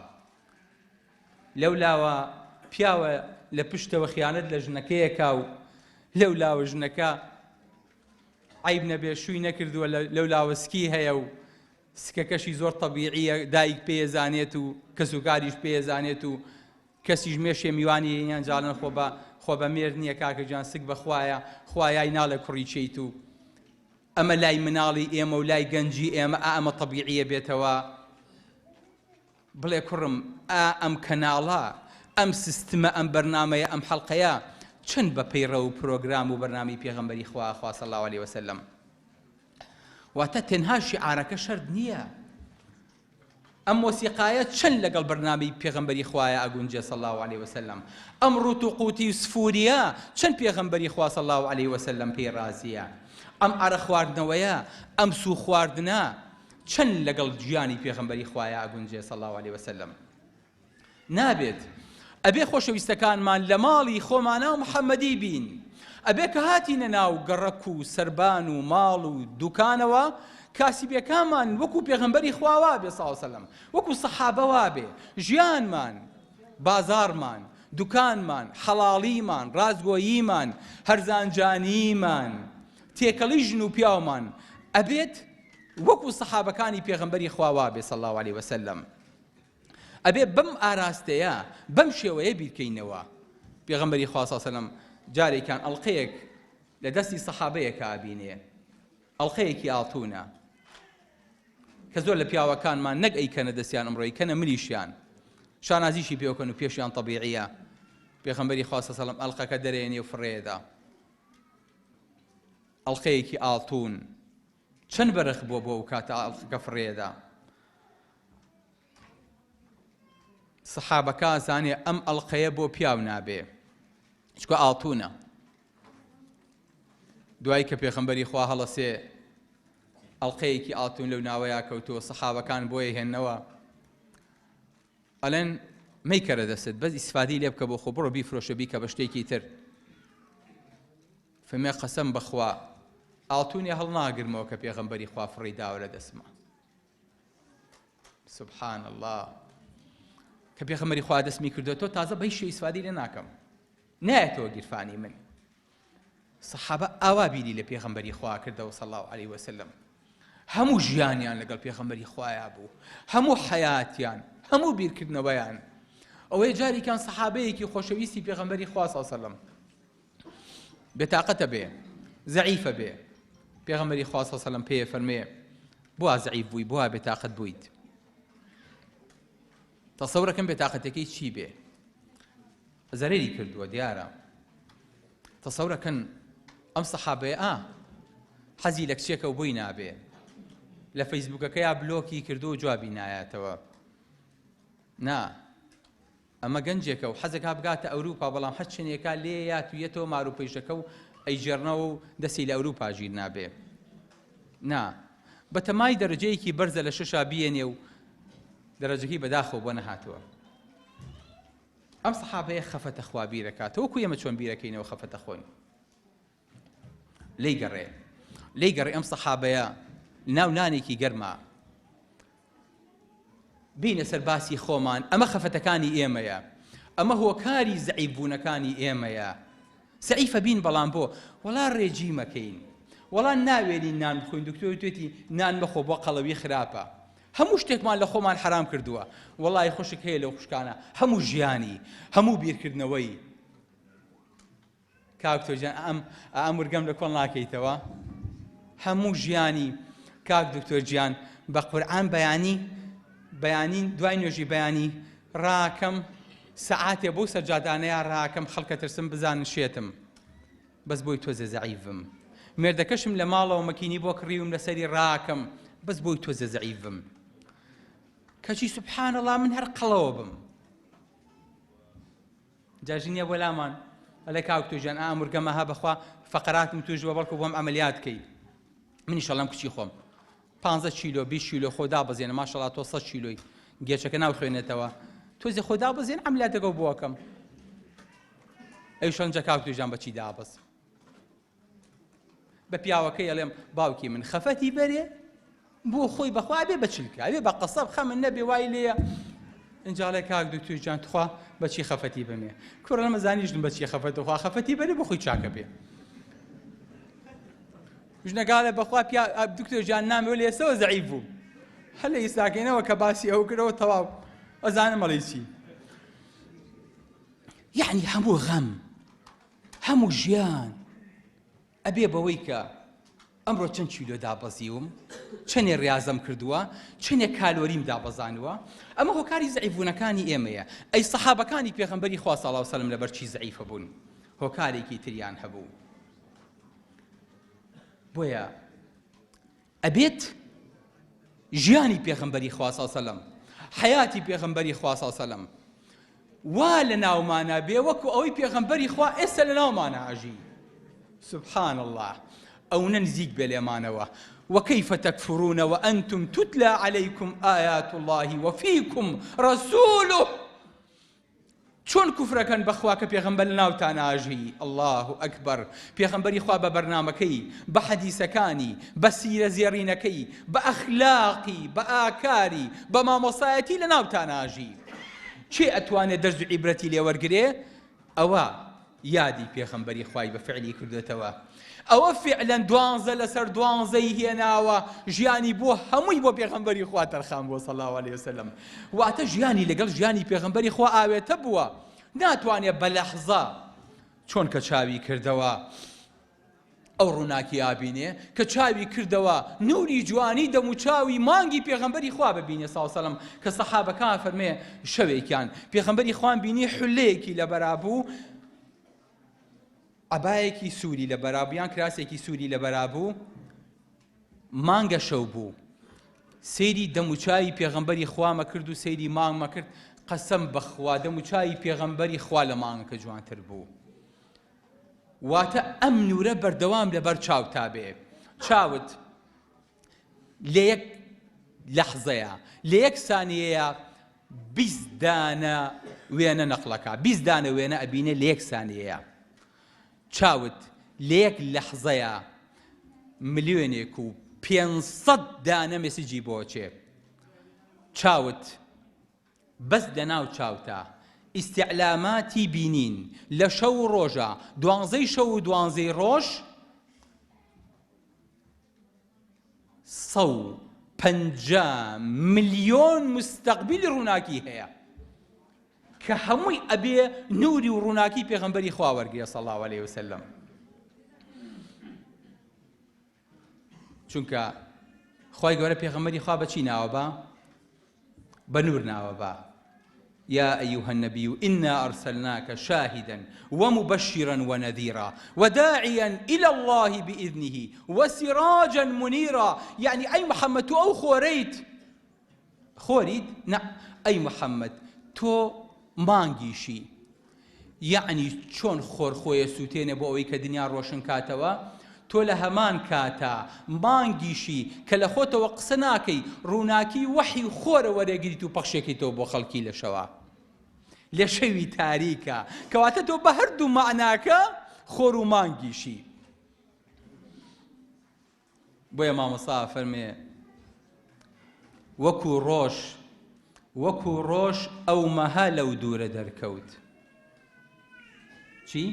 لەولاوە پیاوە لە پشتەوە خیانەت لە ژنەکەیەکا و لەولاوە ژنەکە عیب نەبێ شووی نەکردووە، لەولاوە سکی هەیە و سکەکەشی زۆر تەبیعیە، دایک پێزانێت و کەسوکاریش پێزانێت و کەسیش مێشێ میوانی یان جاڵن خۆ بە مێرد نییە کاکەجان سک بەخوایە خوایای ناڵێ کوڕی چیت و ئەمە لای مناڵی ئێمە و لای گەنجی ئێمە ئەمە تەبیعیە بێتەوە. بڵێ کوڕم ئەم کەناڵە ئەم سیستمە ئەم بەرنامەیە ئەم حەڵقەیە چەند بە پەیڕە و پرۆگرام و بەرنامی پێغەمبەری خوا صلی الله عليه وسلم. واتە تەنها شیعارەکە شەرت نییە. ئەم مۆسیقایە چەند لەگەڵ بەرنامی پێغەمبەری خوایە ئەگونجێ صلی الله عليه وسلم. ئەم ڕوت و قوتی و سفوریە چەند پێغەمبەری خوا صلی الله عليه وسلم پێی رازیە. ئەم ئارە خواردنەوەیە، ئەم سوو خواردنە چەند لەگەڵ گیانی پێغەمبەری خوایە ئەگونجێ صلی الله عليه وسلم. نابێت ئەبێ خۆشەویستەکانمان لە ماڵی خۆمانە و محەممەدی بین. ئەبێ کە هاتینە ناو گەڕەک و سەربان و ماڵ و دوکانەوە کاسیبیەکانمان وەکو پێغەمبەری خوا وا بێ صلی الله عليه وسلم، وەکو سەحابە وا بێ. ژیانمان، بازارمان، دوکانمان، حەڵاڵیمان، ڕازگۆییمان، هەرزانجانیمان، تێکەڵی ژن و پیاومان ئەبێت وەکو سەحابەکانی پێغەمبەری خوا وا بێ صلی الله عليه وسلم. ئەبێ بەم ئاراستەیە بەم شێوەیە بیرکەینەوە. پێغەمبەری خوا صلی الله عليه وسلم جارێکان ئەڵقەیەک لە دەستی سەحابەیەکە ئابینێ، ئەڵقەیەکی ئاڵتوونە کە زۆر لە پیاوەکانمان نەک ئەیکەنە دەستیان ئەمڕۆی کەنە ملیشیان شانازیشی پێوەکەن و پێشیان تەبیعیە. پێغەمبەری خوا صلی الله عليه وسلم ئەڵقەکە دەرێنێ و فڕێدا. ئەڵقەیەکی ئاڵتوون چەند بەرەخ بووە بۆ ئەو کاتە ئەڵقەکە فڕێدا. سەحابەکە زانێ ئەم ئەڵقەیە بۆ پیاو نابێ چکە ئاڵتوونە. دوای کە پێغەمبەری خوا هەڵەسێ ئەڵقەیەکی ئاڵتوون لەو ناوەیە کەوتووە، سەحابەکان بۆیە هێننەوە ئەڵێن مەیکەرە دەست بەس ئیسفادی لێ بکە بۆ خۆ بڕۆ بیفرۆشە بیکە بە شتێکی تر. فەرمێ قەسەم بەخوا ئاڵتوونی هەڵ ناگرمەوە کە پێغەمبەری خوا فڕی داوە لە دەستمە. سبحان الله. کە پێغەمبەری خوا دەستمی کردووە تۆ تازە بەی شێ ئیسفادی لێ ناکەم، نایەتەوە گیرفانی من. سەحابە ئاوا بیری لە پێغەمبەری خوا کردەوە صلی الله عليه وسلم. هەموو ژیانیان لەگەڵ پێغەمبەری خوایە بوو، هەموو حەیاتیان، هەموو بیرکردنەوەیان. ئەوەیە جارێکیان سەحابەیەکی خۆشەویستی پێغەمبەری خوا صلی الله علیه وسلم بێتاقەتە بێ، زەعیفە بێ، پێغەمبەری خوا صلی الله علیه وسلم پێ فەرمێ بۆ زەعیف بووی، بۆ بێتاقەت بوویت. تەسەورەکەم بێتاقەتەکەی چی بێ؟ زەرێری کردووە دیارە. تەسەورەکەن ئەم سەحابەیە حەزی لە کچێکە و بۆی نابێ، لە فەیسبووکەکەیا بلۆکی کردو و جوابی نایەتەوە. نا، ئەمە گەنجێکە و حەزەکە بگاتە ئەوروپا، بەڵام هەر چنێکە لێ یاتوویەتەوە ماروپەیشەکە و ئەیژێڕنەوە و دەستی لە ئەوروپا ژیر نابێ. نا، بە تەمای دەرەجەیەکی بەرزە لە شەشا بیێنێ و دەرەجەکەی بەداخەوە بۆ نەهاتووە. ئەم سەحابەیە خەفەتە خوا بیرەکاتەوە، وەکو ئێمە چۆن بیرەکەینەوە خەفەتە خۆین. لێی گەڕێ ئەم سەحابەیە ناو نانێکی گەرما بینە سەر باسی خۆمان. ئەمە خەفەتەکانی ئێمەیە، ئەمە هۆکاری زەعیفبوونەکانی ئێمەیە. زەعیفە بین بەڵام بۆ وەڵا ڕێجی مەکەین، وەڵا ناوێنین نان بخۆین. دکتۆر توێتی نان بەخۆ بۆ قەڵەوی خراپە. هەموو شتێکمان لە خۆمان حرام کردووە. وەڵای خۆشک هەیە لەو خوشکانە، هەموو ژیانی، هەموو بیرکردنەوەی. کاکتۆرجان ئەم وەرگەم لە کۆڵ ناکەیتەوە. هەموو ژیانی کاک دکتۆر گیان بە قورئان بەیانین دوای نوێژی بەیانی ڕاکەم سەعاتێ بۆ سەجادانەیە ڕاکەم خەڵکە ترسم بزانن شێتم، بەس بۆی تۆزە زەعیفم. مێردەکەشم لە ماڵەوە مەکینی بۆ کڕیوم لەسەری ڕاکەم، بەس بۆی تۆزە زەعیفم. کەچی سوبحان الله من هەر قەڵەوە بم. جاژینە بۆ لامان ئەلێ کاکتۆ ژیان ئامورگەمە ها بەخوا فەقەراتم توژوە بەڵکو بۆم ئەمەلیات کەی. منیش ئەڵام کچی خۆم 15 کیلۆ 20 کیلۆ خۆدا بەزێنە، ماشەڵڵا تۆ 100 کیلۆی گێچەکە ناو خوێنێتەوە، تۆزێ خۆدا بەزێن ئەمەلیاتەکە بۆکەم. ئەویش ئەنجە کاکتۆ ژیان بەچی دابەز. بە پیاوەکەی ئەڵێم باوکی من خەفەتی بەرێ بۆ خۆی بەخوا بێ بەچلکە، ئەبێ بە قەسەب خەمن نەبێ وای لێیە. ئەنجاڵێ کاک دکتۆر گیان تخوا بەچی خەفەتی بمێ. کوڕە نەمەزانیشتم بەچی خەفەت خوا خەفەتی بەرێ بۆ خۆی چاکە بێ. ژنەگاڵێ بەخوا دکتۆر گیان نامێ لێ ئێستەوە زەعیف بوو. هەر لە ئیساکەینەوە کە باسی ئەو کردەوە تەواو ئەزانم مەڵی چی. یعنی هەموو غەم، هەموو ژیان ئەبێ بەوەی کە ئەمڕۆ چەند کیلۆ دابەزیوم، چەندێ ڕاضەم کردووە، چەندێک کالۆریم دابەزانووە. ئەمە هۆکاری زەعیفبوونەکانی ئێمەیە. ئەی سەحابەکانی پێغەمبەری خوا صلی الله علیه وسلم لەبەر چی زەعیفە بوون؟ هۆکارێکی تریان هەبوو. بۆیە ئەبێت ژیانی پێغەمبەری خوا صلی الله علیه وسلم، حیاتی پێغەمبەری خوا صلی الله علیه وسلم وا لە ناومانە بێ وەکو ئەوەی پێغەمبەری خوا ئێستا لە ناومانە ئاژی. سبحان الله. أو ننزيك باليمانوة وكيف تكفرون وأنتم تتلى عليكم آيات الله وفيكم رسوله. شون كفر كان بخواك بيغنبر ناوتان آجي. الله أكبر. بيغنبري خوا ببرنامكي بحديثكاني بسيرة زيارينكي بأخلاقي بآكاري بما مصايتي لناوتان آجي. شيء أتواني درج عبرتي لورقري أوا يادي بيغنبري خواي بفعلي كردتوا. ئەوە فعلا دوانزە لەسەر دوانزەی هێناوە ژیانی بۆ هەمووی بۆ پێغەمبەری خوا تەرخان بووە صلی الله علیه وسلم. واتە ژیانی لەگەڵ ژیانی پێغەمبەری خوا ئاوێتە بووە، ناتوانێت بە لەحزە چۆن کە چاوی کردەوە ئەو ڕووناکی ئابینێ، کە چاوی کردەوە نوری جوانی دەم و چاوی مانگی پێغەمبەری خوا ببینێ صلی الله علیه وسلم. کە سەحابەکان فەرمێ شەوێکیان پێغەمبەری خوان بینی حولەیەکی لەبەرا بوو، عبایەکی سووری لە بەرابوویان کراسێکی سووری لە بەرابوو، مانگە شەو بوو. سەیری دەموچایی پێغەمبەری خوامە کرد و سەیری مانگمە کرد. قەسەم بەخوا دەموچایی پێغەمبەری خوا لە مانگەکە جوانتر بوو. واتە ئەم نورە بەردەوام لەبەر چاو تابێ. چاوت لە یەک لەحزەیە، لە یەک سانیەیە 20 دانە وێنە نەقڵەکە، 20 دانە وێنە ئەبینێ لە یەک سانیەیە. چاوت لە یەک لەحزەیە ملیۆنێک و 500 دانە مێسیجی بۆچێ. چاوت بەس لەناو چاوتە ئیستیعلاماتی بینین لە شەو و ڕۆژە، 12 شەو و 12 ڕۆژ 150 مليون مستقبل ڕووناکی هەیە کە هەمووی ئەبێ نوری و ڕووناکی پێغەمبەری خوا وەرگێ صلی الله عليه وسلم. چونکە خوای گەورە پێغەمبەری خوا بەچی ناوە بە نور ناوە بە يا أيها النبي إنا أرسلناك شاهدا ومبشرا ونذيرا وداعيا إلى الله بإذنه وسراجا منيرا. يعني أي محمد تو أو خوريد نعم أي محمد تو مانجيشي يعني چۆن خۆر خۆیە سووتێنێ بۆ ئەوەی کە دنیا ڕۆشن کاتەوە تۆ لە هەمان کاتە مانگیشی کە لە خۆتەوە قسە ناکەی ڕووناکی وەحی خۆرە وەرەگریت و پەخشێکیتەوە بۆ خەڵکی لە شەوە لە شەوی تاریکە کەواتە تۆ بە هەردوو معناکە خۆر و مانگیشی. بۆیە مامۆستا فەرمێ وەکو ڕۆژ ئەو مەها لەو دوورە دەرکەوت. چی؟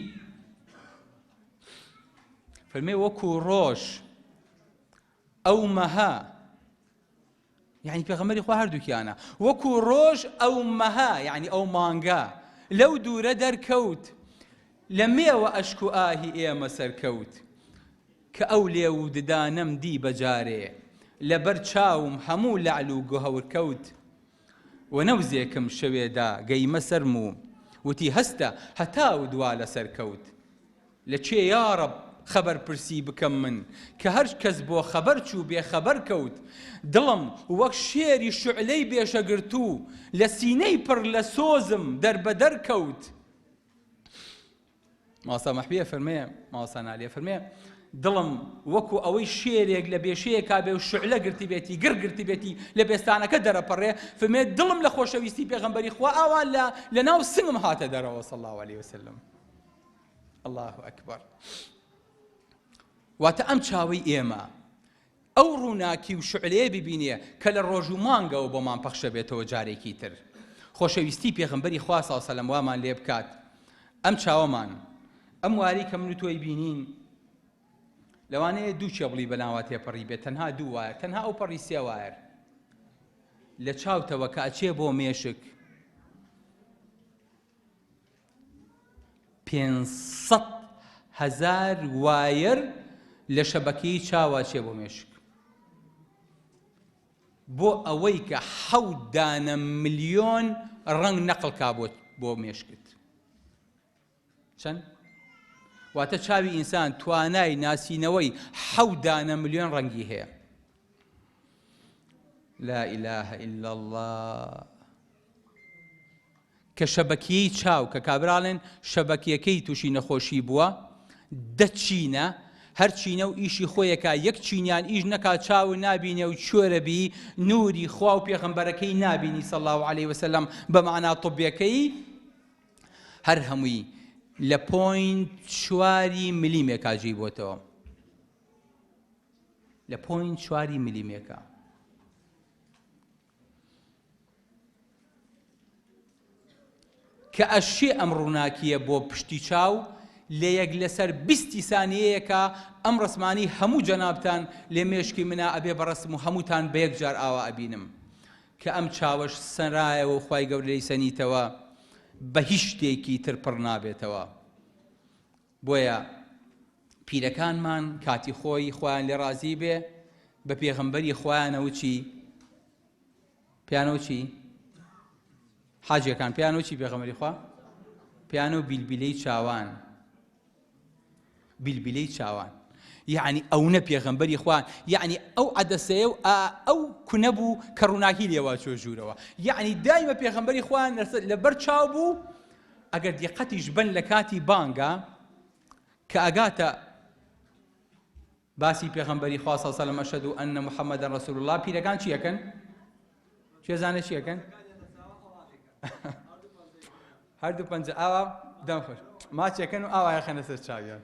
فەرمێ وەکو ڕۆژ ئەو مەها یعنی پێغەمبەری خوا هەردووکیانە وەکو ڕۆژ ئەو مەها یعنی ئەو مانگە لەو دوورە دەرکەوت لە مێوە ئەشک و ئاهی ئێمە سەرکەوت کە ئەو لێو ددانەم دی بەجارێ لەبەر چاوم هەموو لەعل و گوهەورکەوت و نەوزێکم شەوێدا گەیمە سەرم و وتی هەستە هەتا و دوا لەسەرکەوت لە چێ یا ڕەب خەبەر پرسی بکەم من کە هەر کەس بۆ خەبەر چوو بێ خەبەر کەوت دڵم وەک شێری شوعلەی بێشەگرتوو لە سینەی پڕ لە سۆزم دەربەدەر کەوت. ماسا مەحبیە فەرمێ ماسا نالیە فەرمێ دڵم وەکو ئەوەی شێرێک لە بێشەیەکا بێ و شوعلە گرتی بێتی گرتی بێتی لە بێستانەکە دەرەپەڕێ فەرمێ دڵم لە خۆشەویستی پێغەمبەری خوا ئاوا لە ناو سنگم هاتە دەرەوە صلی الله عليه وسلم. الله ئەکبەر. واتە ئەم چاوەی ئێمە ئەو ڕووناکی و شعلەیە ببینێ کە لە ڕۆژ و مانگەوە بۆمان پەخشە بێتەوە جارێکی تر. خۆشەویستی پێغەمبەری خوا صلی الله علیه و سلم وامان لێ بکات. ئەم چاوەمان ئەم واری کە من و تۆی بینین لەوانەیە دوو چێبڵی بەناوە تێپەڕی بێت تەنها دوو وایە تەنها ئەو پەڕی سێ وایە لە چاوتەوە کە ئەچێ بۆ مێشک 500,000 وایر لە شەبەکەی چاوا چێ بۆ مێشک بۆ ئەوەی کە 7 ملیۆن ڕەنگ نەقڵ کا بۆ مێشکت. چەند؟ واتە چاوی ئینسان توانای ناسینەوەی 7 ملیۆن ڕەنگی هەیە. لا إله إلا الله. کە شەبەکیەی چاو کە کابراڵێن شەبەکیەکەی تووشی نەخۆشی بووە دەچینە هەر چینە و ئیشی خۆیەکە یەک چینیان ئیش نەکا چاو نابینێ و چۆرەبی نوری خوا و پێغەمبەرەکەی نابینی صلی الله عليه وسلم بە معنای طبیەکەی هەر هەمووی لە 0.4 میلیمێکا جێی بۆتەوە لە 0.4 میلیمێکە. کە ئەشێ ئەم ڕووناکیە بۆ پشتی چاو لە یەک لەسەر 20 سانیەیەکە ئەم ڕسمانی هەموو جەنابتان لێ مێشکی منە ئەبێ بەڕسم و هەمووتان بە یەک جار ئاوا ئەبینم کە ئەم چاوەش سەرایەوە و خوای گەورەی سەنیتەوە بە هیچ شتێکی تر پڕ نابێتەوە. بۆیە پیرەکانمان کاتی خۆی خۆیان لێ ڕازی بێ بە پێغەمبەری خۆیانەوە چی پیانەوە چی حاجەکان پیانەوە چی پێغەمبەری خوا پیانەوە بیلبیلەی چاوان بیلبیلەی چاوان یعنی ئەو نە پێغەمبەری خوان یعنی ئەو عەدەسەیە و ئەو کونە بوو کە ڕووناکی لێوا چۆ ژوورەوە یعنی دایمە پێغەمبەری خوان لەبەر چاو بوو ئەگەر دیقەتیش بن لە کاتی بانگە کە ئەگاتە باسی پێغەمبەری خوا صلی الله علیه و سلم ئەشهد ئەن محەممەدەن ڕەسوول الله پیرەکان چی ئەکەن؟ چێزانە چی ئەکەن؟ هەردوو پەنجە ئاوا دەمخۆش ماچێکەن و ئاوایە خەنە سەر چاویان.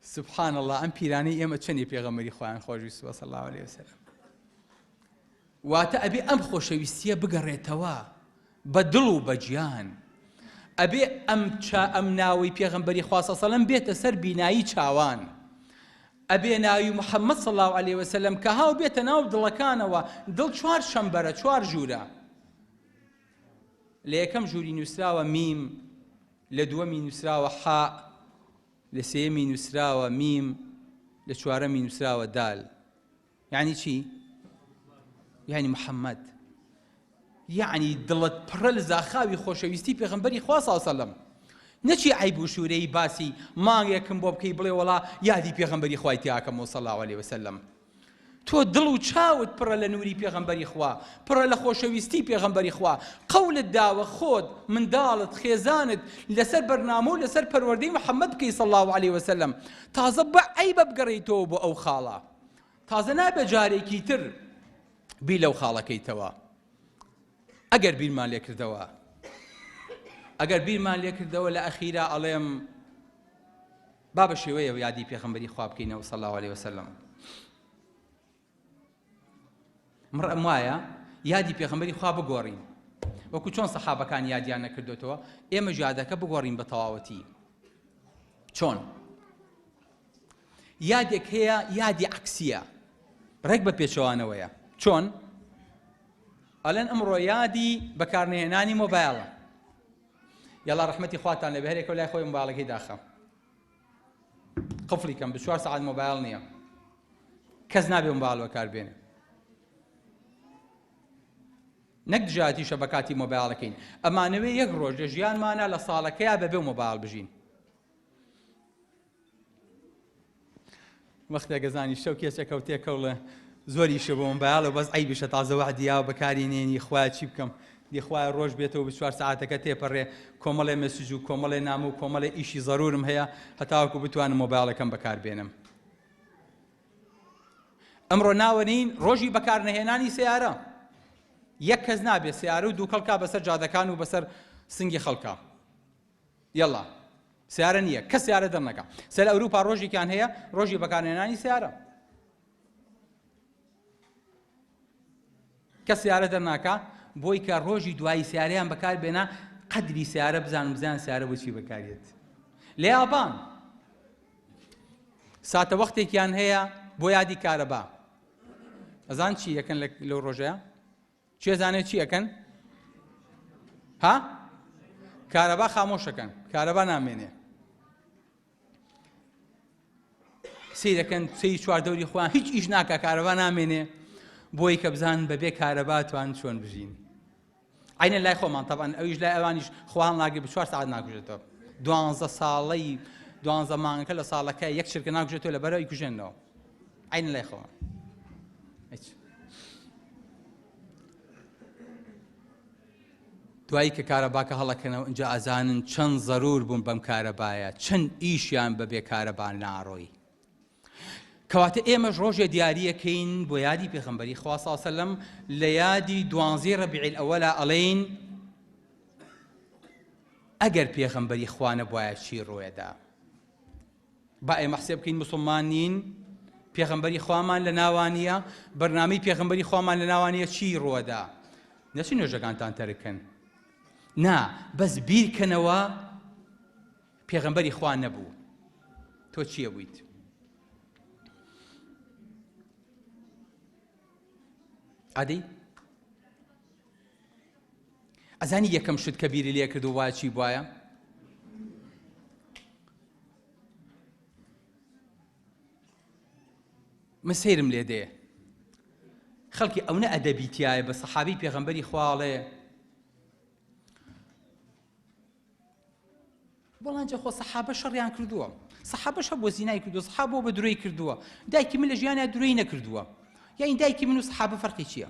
سبحان الله ئەم پیرانەی ئێمە چەندی پێغەمبەری خۆیان خۆشویستوە صلی الله عليه وسلم. واتە ئەبێ ئەم خۆشەویستیە بگەڕێتەوە بە دڵ و بە گیان ئەبێ ئەم ناوەی پێغەمبەری خوا صلی الله عليه وسلم بێتە سەر بینایی چاوان ئەبێ ناوی محەممەد صلی الله عليه وسلم کە هاو بێتە ناو دڵەکانەوە. دڵ چوار شەمبەرە، چوار ژوورە. لە یەکەم ژووری نووسراوە میم، لە دووەمی نووسراوە حاء، لە سێیەمی نووسراوە میم، لە چوارەمی نووسراوە دال. یعنی چی؟ یعنی محەممەد. یعنی دڵت پڕە لە زاخاوی خۆشەویستی پێغەمبەری خوا صلی الله علیه وسلم. نەچی عیب و شوورەی باسی مانگێکم بۆ بکەی بڵێ وەڵا یادی پێغەمبەری خوای تیاکەمەوە صلی الله عليه وسلم. تۆ دڵ و چاوت پڕە لە نووری پێغەمبەری خوا، پڕە لە خۆشەویستی پێغەمبەری خوا، قەولت داوە خۆت منداڵت خێزانت لەسەر بەرنامە و لەسەر پەروەردەی محەممەد بکەی صلی الله عليه وسلم. تازە بە عیبە بگەڕێیتەوە بۆ ئەو خاڵە، تازە نابێ جارێکی تر بی لەو خاڵەکەیتەوە. ئەگەر بیرمان لێ کردەوە، ئەگەر بیرمان لێ کردەوە لە ئەخیرا ئەڵێم با بە شێوەیە یادی پێغەمبەری خوا بکەینەوە صلی الله عليه وسلم. مڕەم وایە یادی پێغەمبەری خوا بگۆڕین وەکو چۆن سەحابەکان یادیان نەکردوێتەوە، ئێمە یادەکە بگۆڕین بە تەواوەتی. چۆن؟ یادێک هەیە یادی عەکسیە، ڕێک بە پێچەوانەوەیە. چۆن؟ ئەڵێن ئەمڕۆ یادی بەکارنهێنانی مۆبایڵە. یاڵا ڕەحمەتی خواتان لەبێ هەرێکە لای خۆی مۆبایڵەکەی داخە، قفڵی کەم، 24 ساعت مۆبایڵ نییە، کەس نابێ مۆبایڵ بەکاربێنێ. نەک دژایەتی شەبەکاتی مۆبایڵەکەین، ئەمانەوێ یەک ڕۆژ لە ژیانمانە لە ساڵەکەیە بەبێ مۆبایڵ بژین. وەختێک گەزانی شەو کێچێکە و تێکەوڵە زۆریشە بۆ مۆبایڵ و بەس عیبیشە تازە وەعدیا و بەکاری نێنی خوای چی بکەم، دیخوای ڕۆژ بێتەوە 24 ساعتەکە تێپەڕێ، کۆمەڵێ مەسیج و کۆمەڵێ نامە و کۆمەڵێ ئیشی زەرورم هەیە هەتاوەکو بتوانم مۆبایڵەکەم بەکاربێنم. ئەمڕۆ ناوەنین ڕۆژی بەکارنەهێنانی سیارە. یەک کەس نابێ سیارە و دوو کەڵکا بەسەر جادەکان و بەسەر سنگی خەڵکا. یەڵا سیارە نییە، کەس سیارە دەرنەکە. سەر ئەوروپا ڕۆژێکیان هەیە ڕۆژی بەکارهێنانی سیارە. کەس سیارە دەرناکە بۆی کە ڕۆژی دوایی سیارەیان بەکاربێنە قەدری سیارە بزانم سیارە بۆچی بەکارێت. لە یابان ساتە وەختێکیان هەیە بۆ یادی کارەبا. ئەزان چی یەکەن لەو ڕۆژەیە؟ چی ئەزانێت چی ئەکەن؟ ها؟ کارەبا خامۆشەکەن، کارەبا نامێنێ. سیرەکەن سەی چواردەوری خۆیان هیچ ئیش ناکە، کارەبا نامێنێ بۆی کە بزان بەبێ کارەبا توان چۆن بژین. عینە لای خۆمان تەبەن ئەویش لای ئەوانیش خۆیان ناگرێت بە 4 ساعت ناکوژێتەوە. 12 ساڵەی 12 مانگەکە لە ساڵەکە یەک چرکە ناکوژێتەوە لەبەرەوە ئیکوژێنەوە. عینە لای خۆمان. دوایی کە کارەباکە هەڵەکەنەوە ئینجا ئەزانن چەند زەرور بوون بەم کارەبایە، چەند ئیشیان بەبێ کارەبا ناڕۆی. کەواتە ئێمەش ڕۆژێ دیاریەکەین بۆ یادی پێغەمبەری خوا صلی الله علیه وسلم لە یادی 12 ڕەبیع الأوەلا ئەڵێین ئەگەر پێغەمبەری خوا نەبوایە چی ڕۆیەدا. با ئێمە حسێب بکەین موسڵمان نین، پێغەمبەری خوامان لە ناوانیە، بەرنامەی پێغەمبەری خوامان لە ناوانیە چی ڕۆیەدا. نەچی نوێژەکانتان تەرکن، نا بەس بیرکەنەوە پێغەمبەری خوا نەبوو، تۆ چییە بوویت؟ عادی؟ ئەزانی یەکەم شت کە بیری لێ کرد و وایە چی بوایە؟ من سەیرم لێ دێ خەڵکی ئەوە ئەدەبیتیایە بە سەحابی پێغەمبەری خواڵێ بەڵام جا خۆ سەحابە شەڕیان کردووە، سەحابە شە بۆ زینای کردووە، سەحابە بە درۆی کردووە، دایکی من لە ژیانیا درۆی نەکردووە. یعنی دایکی من و سەحابە فەرقی چییە؟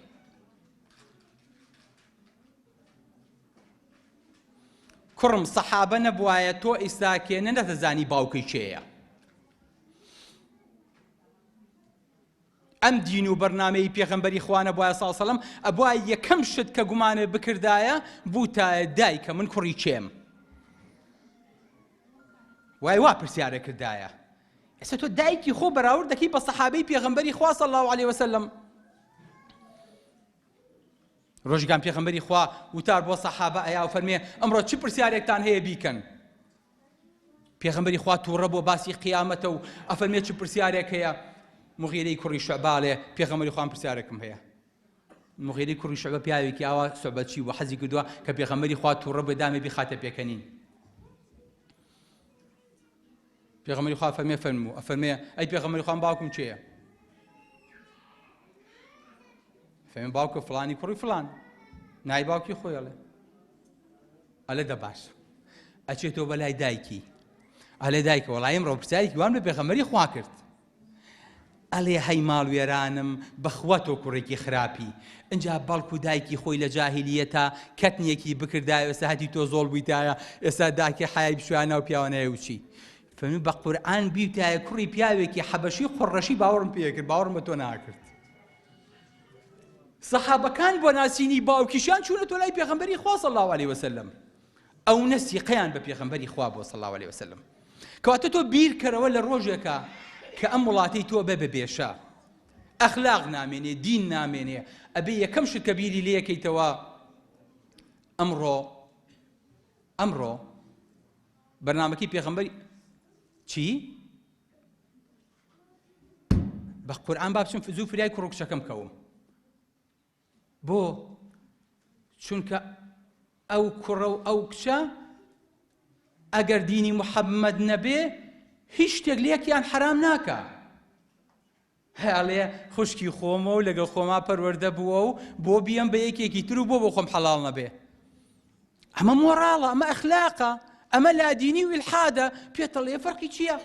کوڕم سەحابە نەبوایە تۆ ئیساکێنە نەتەزانی باوکەی چێیە. ئەم دین و بەرنامەی پێغەمبەری خوا نەبوایە صلی الله علیه وسلم ئەبوایە یەکەم شت کە گومانە بکردایە بووتایە دایکە من کوڕی چێم. وای وا پرسیارە کردایە. ئێستا تۆ دایکی خۆ بەراورد دەکەی بە سەحابەی پێغەمبەری خوا صلی الله علیه وسلم. ڕۆژێکان پێغەمبەری خوا وتار بۆ سەحابە ئەیا و فەرمێ ئەمڕۆ چ پرسیارێکتان هەیە بیکەن؟ پێغەمبەری خوا تووڕە بۆ باسی قیامەتە و ئەفەرمێ چ پرسیارێک هەیە مغیرەی کوڕی شوعباڵێ پێغەمبەری خوام پرسیارێکم هەیە مغیرەی کوڕی شوعبە پیاوێکی ئاوا سوعبەچی و حەزی کردووە کە پێغەمبەری خوا تووڕە بە دامێ بیخاتە پێکەنین پێغەمبەری خوا ئەفەرمێ ئەی پێغەمبەری خوام باوکم چێیە فەرمێ باوکە فڵانی کوڕی فڵان نای باوکی خۆیەڵێ ئەلێ دە باش ئەچێتەوە بەلای دایکی ئەلێ دایکە وەڵای ئەمڕۆ پرسیارێکی وام لە پێغەمبەری خوا کرد ئەڵێ هەی ماڵوێرانم بەخوا تۆ کوڕێکی خراپی ئەجا بەڵکو دایکی خۆی لە جاهیلیەتە کەتنیەکی بکردایە ئێستا هەتی تۆ زۆڵ بوویتایە ئێستا داکی حیای بشوانە و پیاوانەیە وچی فەرمێ بە قورئان بیوتایە کوڕی پیاوێکی حەبەشی قوڕەشی باوەڕم پێ کرد باوەڕم بە تۆ ناکرد سەحابەکان بۆ ناسینی باوکیشیان چوونە تۆ لای پێغەمبەری خوا صلی الله علیه وسلم ئەو نەسیقەیان بە پێغەمبەری خوا بۆ صلی الله علیه وسلم کەواتە تۆ بیرکەرەوە لە ڕۆژێکە کە ئەم وڵاتەی تۆ بە بێشە ئەخلاق نامێنێ دین نامێنێ ئەبێ یەکەم شت کە بیری لێ یەکەیتەوە ئەمڕۆ بەرنامەکەی پێغەمبەری چی؟ بە قورئان با بچم زوو فریای کوڕکچەکەم کەوم بۆ چونکە ئەو کوڕە و ئەو کچە ئەگەر دینی محەممەد نەبێ هیچ شتێک لێکیان حرام ناکە هەڵێ خوشکی خۆمە و لەگەڵ خۆما پەروەردە بووە و بۆ بیەم بە یەکێکی تر و بۆ خۆم حەڵاڵ نەبێ ئەمە مۆڕاڵە ئەمە ئەخلاقە ئەمە لادینی و ئیلحادە پێتەڵێ فەرقی چییە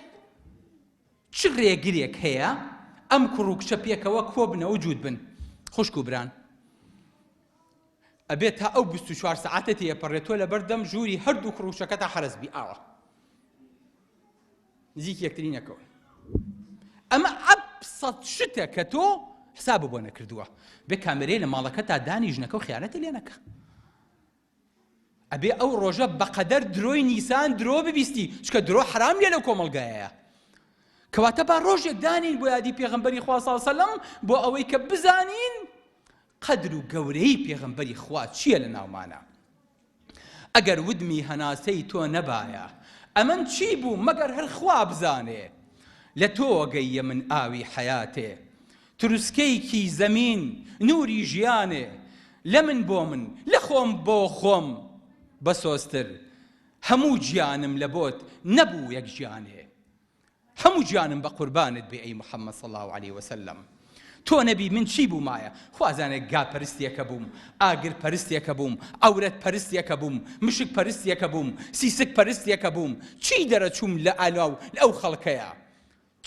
چ ڕێگرێک هەیە ئەم کوڕ و کچە پێکەوە کۆ بنە و جوود بن خوشک و بران ئەبێت تا ئەو 24 ساعتە تێپەڕێتۆ لە بەردەم ژووری هەردوو کوڕوشەکەتە حەرەزبی ئاوە نزیکی یەکتری نەکەون ئەمە ئەبسەد شتە کە تۆ حساب بۆ نەکردووە بێ کامێرەی لە ماڵەکەتا دانی ژنەکە و خیانەتە لێ نەکە ئەبێ ئەو ڕۆژە بەقەدەر درۆی نیسان درۆ ببیستی چکە درۆ حرام لێ لەو کۆمەڵگایەیە کەواتە با ڕۆژێک دانین بۆ یادی پێغەمبەری خوا صلی الله علیه وسلم بۆ ئەوەی کە بزانین قەدر و گەورەی پێغەمبەری خوا چییە لە ناومانە ئەگەر ودمی هەناسەی تۆ نەبایە ئەمن چی بوو مەگەر هەر خوا بزانێ لە تۆ گەیە من ئاوی حەیاتێ تروسکەیکی زەمین نووری ژیانێ لە من بۆ من لە خۆم بۆ خۆم بەسۆستر هەموو گیانم لە بۆت نەبوو یەک گیانێ هەموو گیانم بە قوربانت بێ ئەی محەممەد صلی الله علیه وسلم تۆ نەبی من چی بوومایە خوازانێک گا پەرستیەکە بووم ئاگر پەرستیەکە بووم ئەورەت پەرستیەکە بووم مشک پەرستیەکە بووم سیسک پەرستیەکە بووم چی دەرەچووم لە ئالاو لە ئەو خەڵکەیە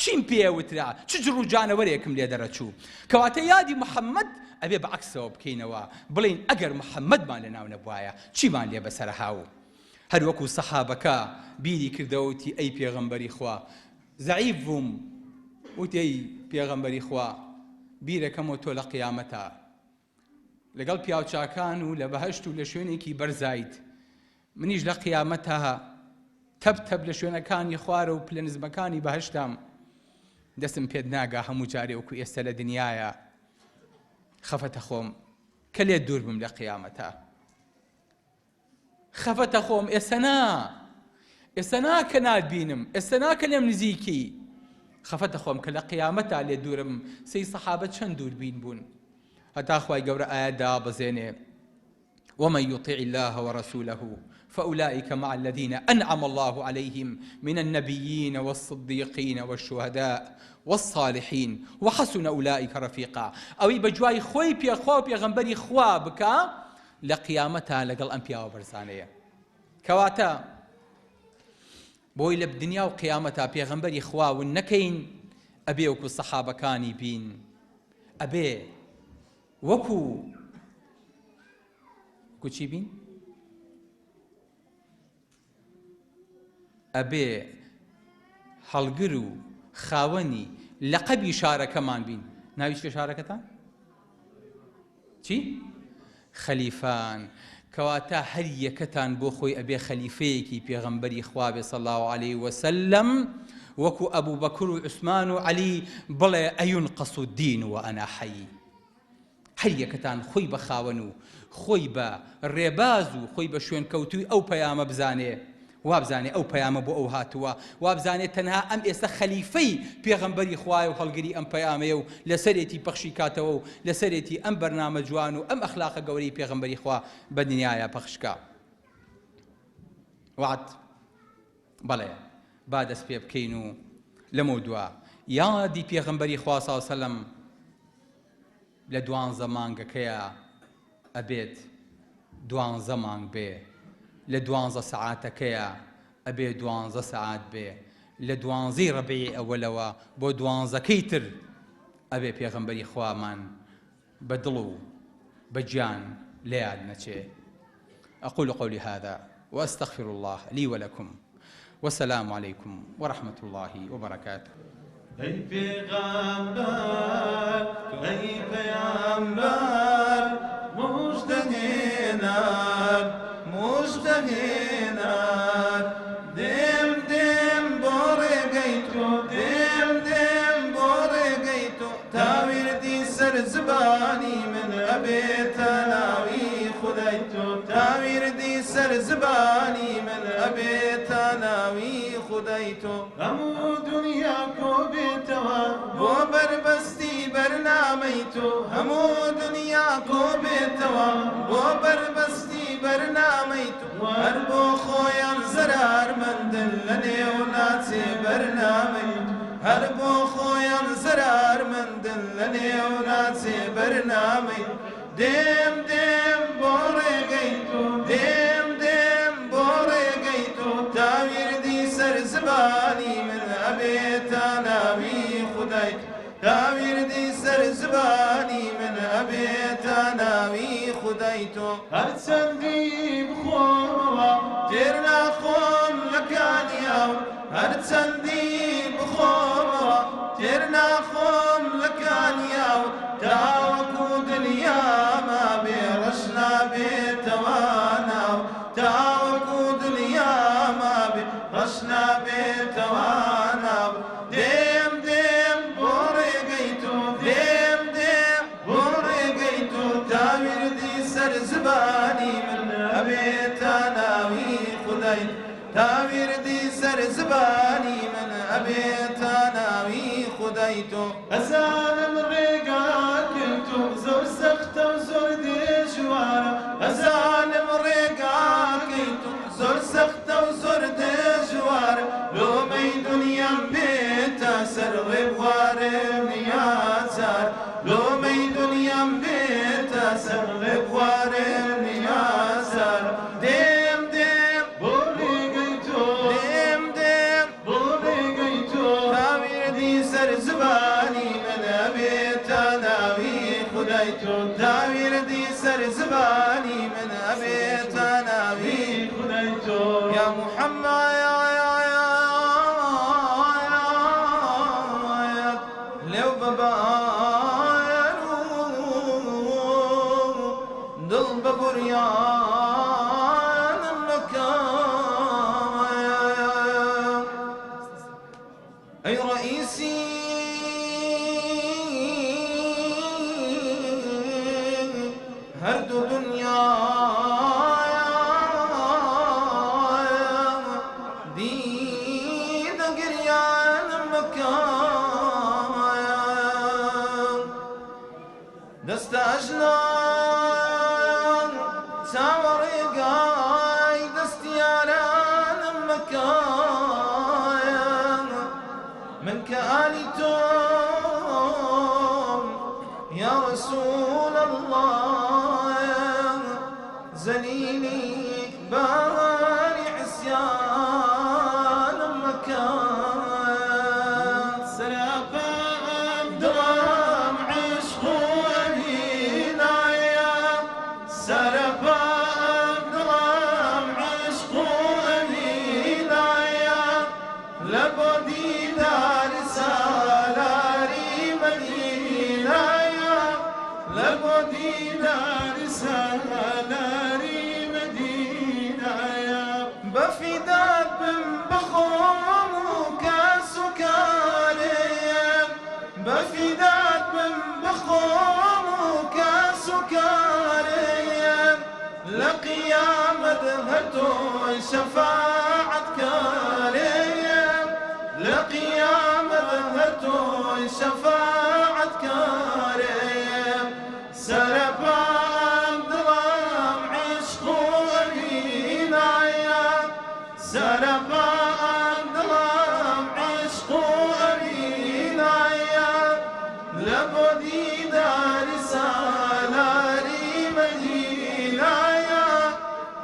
چیم پێوترا چ جڕ و جانەوەرێکم لێ دەرەچوو کەواتە یادی محەممەد ئەبێ بە عەکسەوە بکەینەوە بڵین ئەگەر محەممەدمان لە ناو نەبوایە چیمان لێ بەسەر هاو هەر وەکو سەحابەکە بیری کردەوەتی ئەی پێغەمبەری خوا زەعیف بووم وتی ئەی پێغەمبەری خوا بیرەکەمەوە تۆ لە قیامەتە لەگەڵ پیاوچاکان و لە بەهەشت و لە شوێنێکی بەرزایت منیش لە قیامەتە تەب لە شوێنەکانی خوارە و پلە نزمەکانی بەهەشتام دەستم پێت ناگا هەموو جارێ وەکو ئێستا لە دنیایە خەفەتە خۆم کە لێ دوور بم لە قیامەتە خەفەتە خۆم ئێستا ناکە نابینم ئێستا ناکە لێم نزیکی خەفەتە خۆم کە لە قیامەتە لێ دوورم سەی سەحابە چەند دووربین بوون هەتا خوای گەورە ئاەتدا بەزێنێ ومن يطع الله ورسوله فأولئك مع الذين أنعم الله عليهم من النبيين والصديقين والشهداء والصالحين وحسن أولئك رفيقا أوي بجواي خوي بيغمبري خوا بكا لقيامتها لقل أنبياء وبرزانية كواتا بۆی لە دنیا و قیامەتا پێغەمبەری خواون نەکەین ئەبێ وەکو سەحابەکانی بین ئەبێ وەکو چی بین ئەبێ هەڵگر و خاوەنی لەقەبی شارەکەمان بین ناوی چێ شارەکەتان چی خەلیفان کەواتە هەر یەکەتان بۆ خۆی ئەبێ خەلیفەیەکی پێغەمبەری خوا بێ صلی الله علیه وسلم وەکو ئەبوو بەکر و عوسمان و عەلی بڵێ ئەینقەص الدین وأنا حەی هەر یەکەتان خۆی بە خاوەن و خۆی بە ڕێباز و خۆی بە شوێن کەوتووی ئەو پەیامە بزانێ وابزانێ ئەو پەیامە بۆ ئەو هاتووە، وابزانێت تەنها ئەم ئێستا خەلیفەی پێغەمبەری خوایە و هەڵگری ئەم پەیامەیە و لەسەرێتی پەخشی کاتەوە و لەسەرێتی ئەم بەرنامە جوان و ئەم ئەخلاقە گەورەی پێغەمبەری خوا بە دنیایە پەخشکا. وعد بەڵێ با دەست پێ بکەین و لەمە دووە یادی پێغەمبەری خوا صلی الله علیه وسلم لە 12 مانگەکەیە ئەبێت 12 مانگ بێ، لە 12 سەعاتەکەیە ئەبێ 12 سەعات بێ، لە 12 ڕەبیعی ئەوەلەوە بۆ 12کەی تر ئەبێ پێغەمبەری خوامان بە دڵ و بە گیان لە یاد نەچێ. أقول قولي هذا وأستغفر الله لي ولكم والسلام عليكم ورحمة الله وبركاته. أي پیغمبر أي پیغمبر مجتهنا دم دم بورقيتو تاوير دي سر زباني من أبي تناوي خديتو تاوير دي سر زباني من أبي تناوي خديتو همو دنياكو بيتوا بو بربستي برناميتو همو دنياكو بيتوا بو بربستي برناميتو هربو خويا زرار من دلني وناتي برناميتو هربو خويا زرار من دلني وناتي برناميتو دم دم بورقيتو تاوير دي سر زباني من أبي تناوي خديتو تاوير دي سر زباني من أبي تناوي خديتو هرسندي بخوموا ترنا خوم لكانياو هرسندي بخوموا ترنا خوم لكانياو تاوكو دنيا ما برشنا بتواناو تاوكو دنيا ما برشنا بتواناو دم دم بورقيتو تاوير دي سر زباني من أبي تناوي خديتو تاوير دي سر زباني من أبي تناوي خديتو أزال مريقا كنتو زور سختة وزور ديجوارة أزال مريقا كنتو زور سختة وزور ديجوارة لو مي دنيا بيتا سر غبوار نياتار لو مي دنيا بيتا سر غبوار نياتار دم دم بورقيتو تاوير دي سر زباني من أبي تناوي خديتو تاوير دي سر زباني من أبي تناوي خديتو يا محمد لو بابا دل ببريان المكان أي رئيسي هرد دنيا دي دقريان المكان دست أجنان تاوري قاي دستياران المكان من كآلتم يا رسول الله زليلي باري عصيان المكان سلافا درام عشق وهنايا سلافا درام عشق وهنايا لبدي دار سالاري مدينة لبدي دار سالاري مدينة بفداد بن بخوم وكاسكاري بفداد بن بخوم وكاسكاري لقيامة هتو شفاعة شفاعة كريم سربان دلم عشق أبينا يا سربان دلم عشق أبينا يا لبدي دار سالاري مدينة يا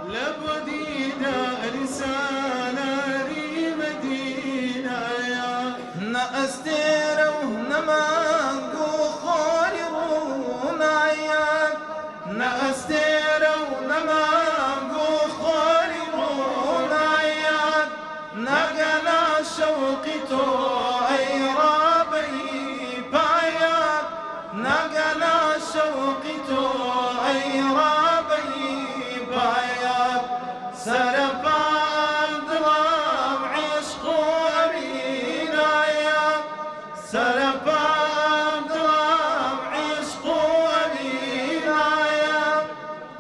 لبدي دار سالاري مدينة يا نأستير ونمانقو خوريون عياك نأستير ونمانقو خوريون عياك نقنا شوقي تو أي رابي باياك نقنا شوقي تو أي رابي باياك سربان دلم عشق أبينا يا سربان دلم عشق أبينا يا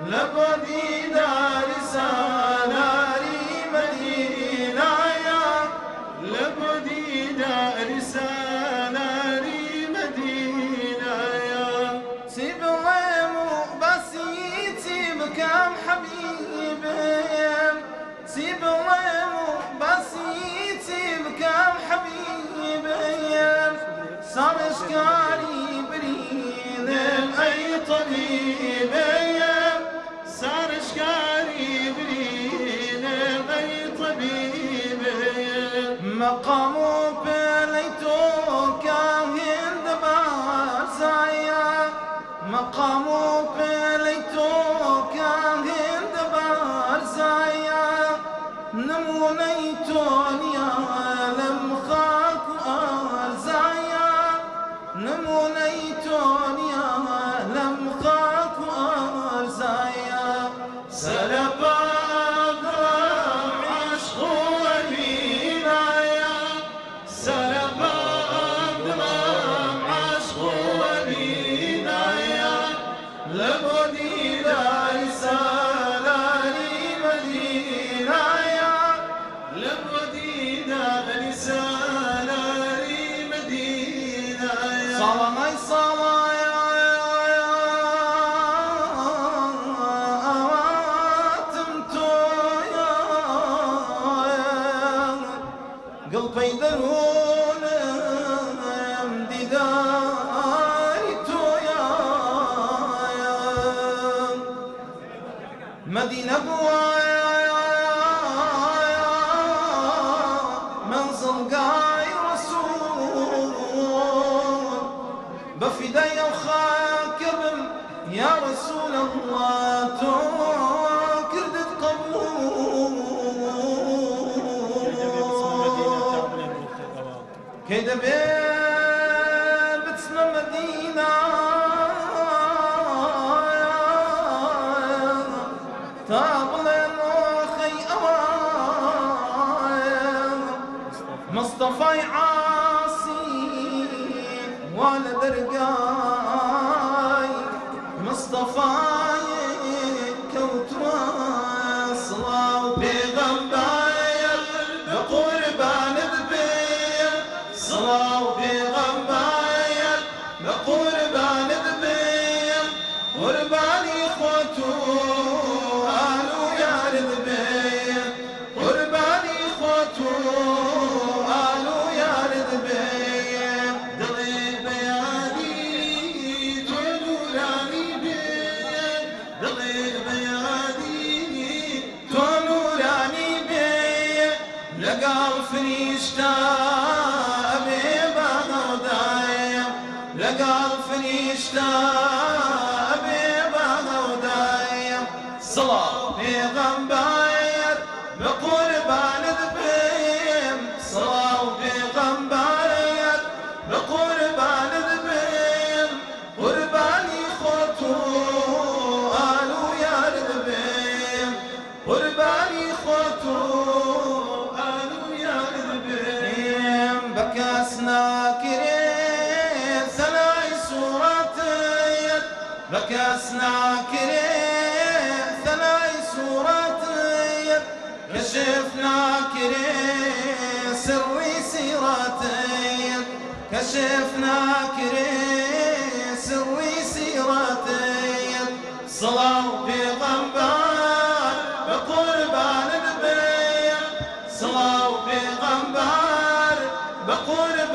لبدي دار سالاري مدينة يا لبدي دار سالاري مدينة يا سيبغيمو بسيتي بكم حبيبي سيبغيمو بسيتي بكم حبيبي صارش كاري برين أي طبيبي صار شكاري برين أي طبيبي مقامو بليتو كاهن دبار زايا مقامو بليتو كاهن دبار زايا نمونيتون يا لم خاك أرزايا نمونيتون يا لم خاك أرزايا سلبان عشق أبينا يا سلبان عشق أبينا يا لبدي دار سالاري مدينة يا لبدي دار سالاري مدينة يا صلاة صلاة قلبي درون ديداري تويا مدينة بوايا منزل قاي رسول بفدايا وخاكرم يا رسول الله كردت قبول كيدا بتسمى مدينة طابلين وخي أوان مصطفى عاصي ولا درقاي مصطفى كوت واصلة بغنبايا بقربان ذبير صلاة بغنبايا بقربان ذبير قرباني خوتو قالوا يا رذبير قرباني خوتو قالوا يا رذبير دلي بيادي تنوراني بيه دلي بيادي تنوراني بيه لقى فريشتا أبي بغدايا لقى فريشتا أبي بغدايا صلاة بغنباير بقربان ذبيم صلاة بغنباير بقربان ذبيم قرباني خوتو قالوا يا رذبيم قرباني خوتو قالوا يا رذبيم بكاسنا كريم ثناي صورتي بكاسنا كريم ثناي صورتي كشفنا كريم سري سيرتي كشفنا كريس سوي سيرتي صلاة بيغمبر بقربان نبي صلاة بيغمبر بقربان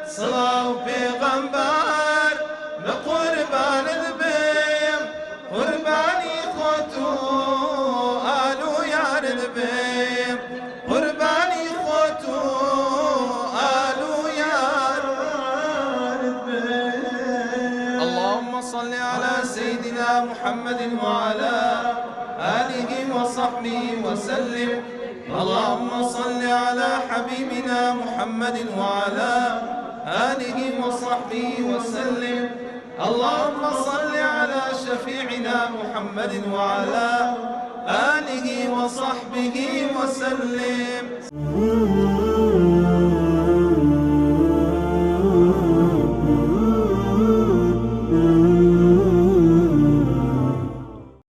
صلاة بيغمبر بقربان ذبيم قرباني خوتو آلو يار ذبيم قرباني خوتو آلو يار ذبيم اللهم صل على سيدنا محمد وعلى آله وصحبه وسلم اللهم صل على حبيبنا محمد وعلى آله وصحبه وسلم اللهم صل على شفيعنا محمد وعلى آله وصحبه وسلم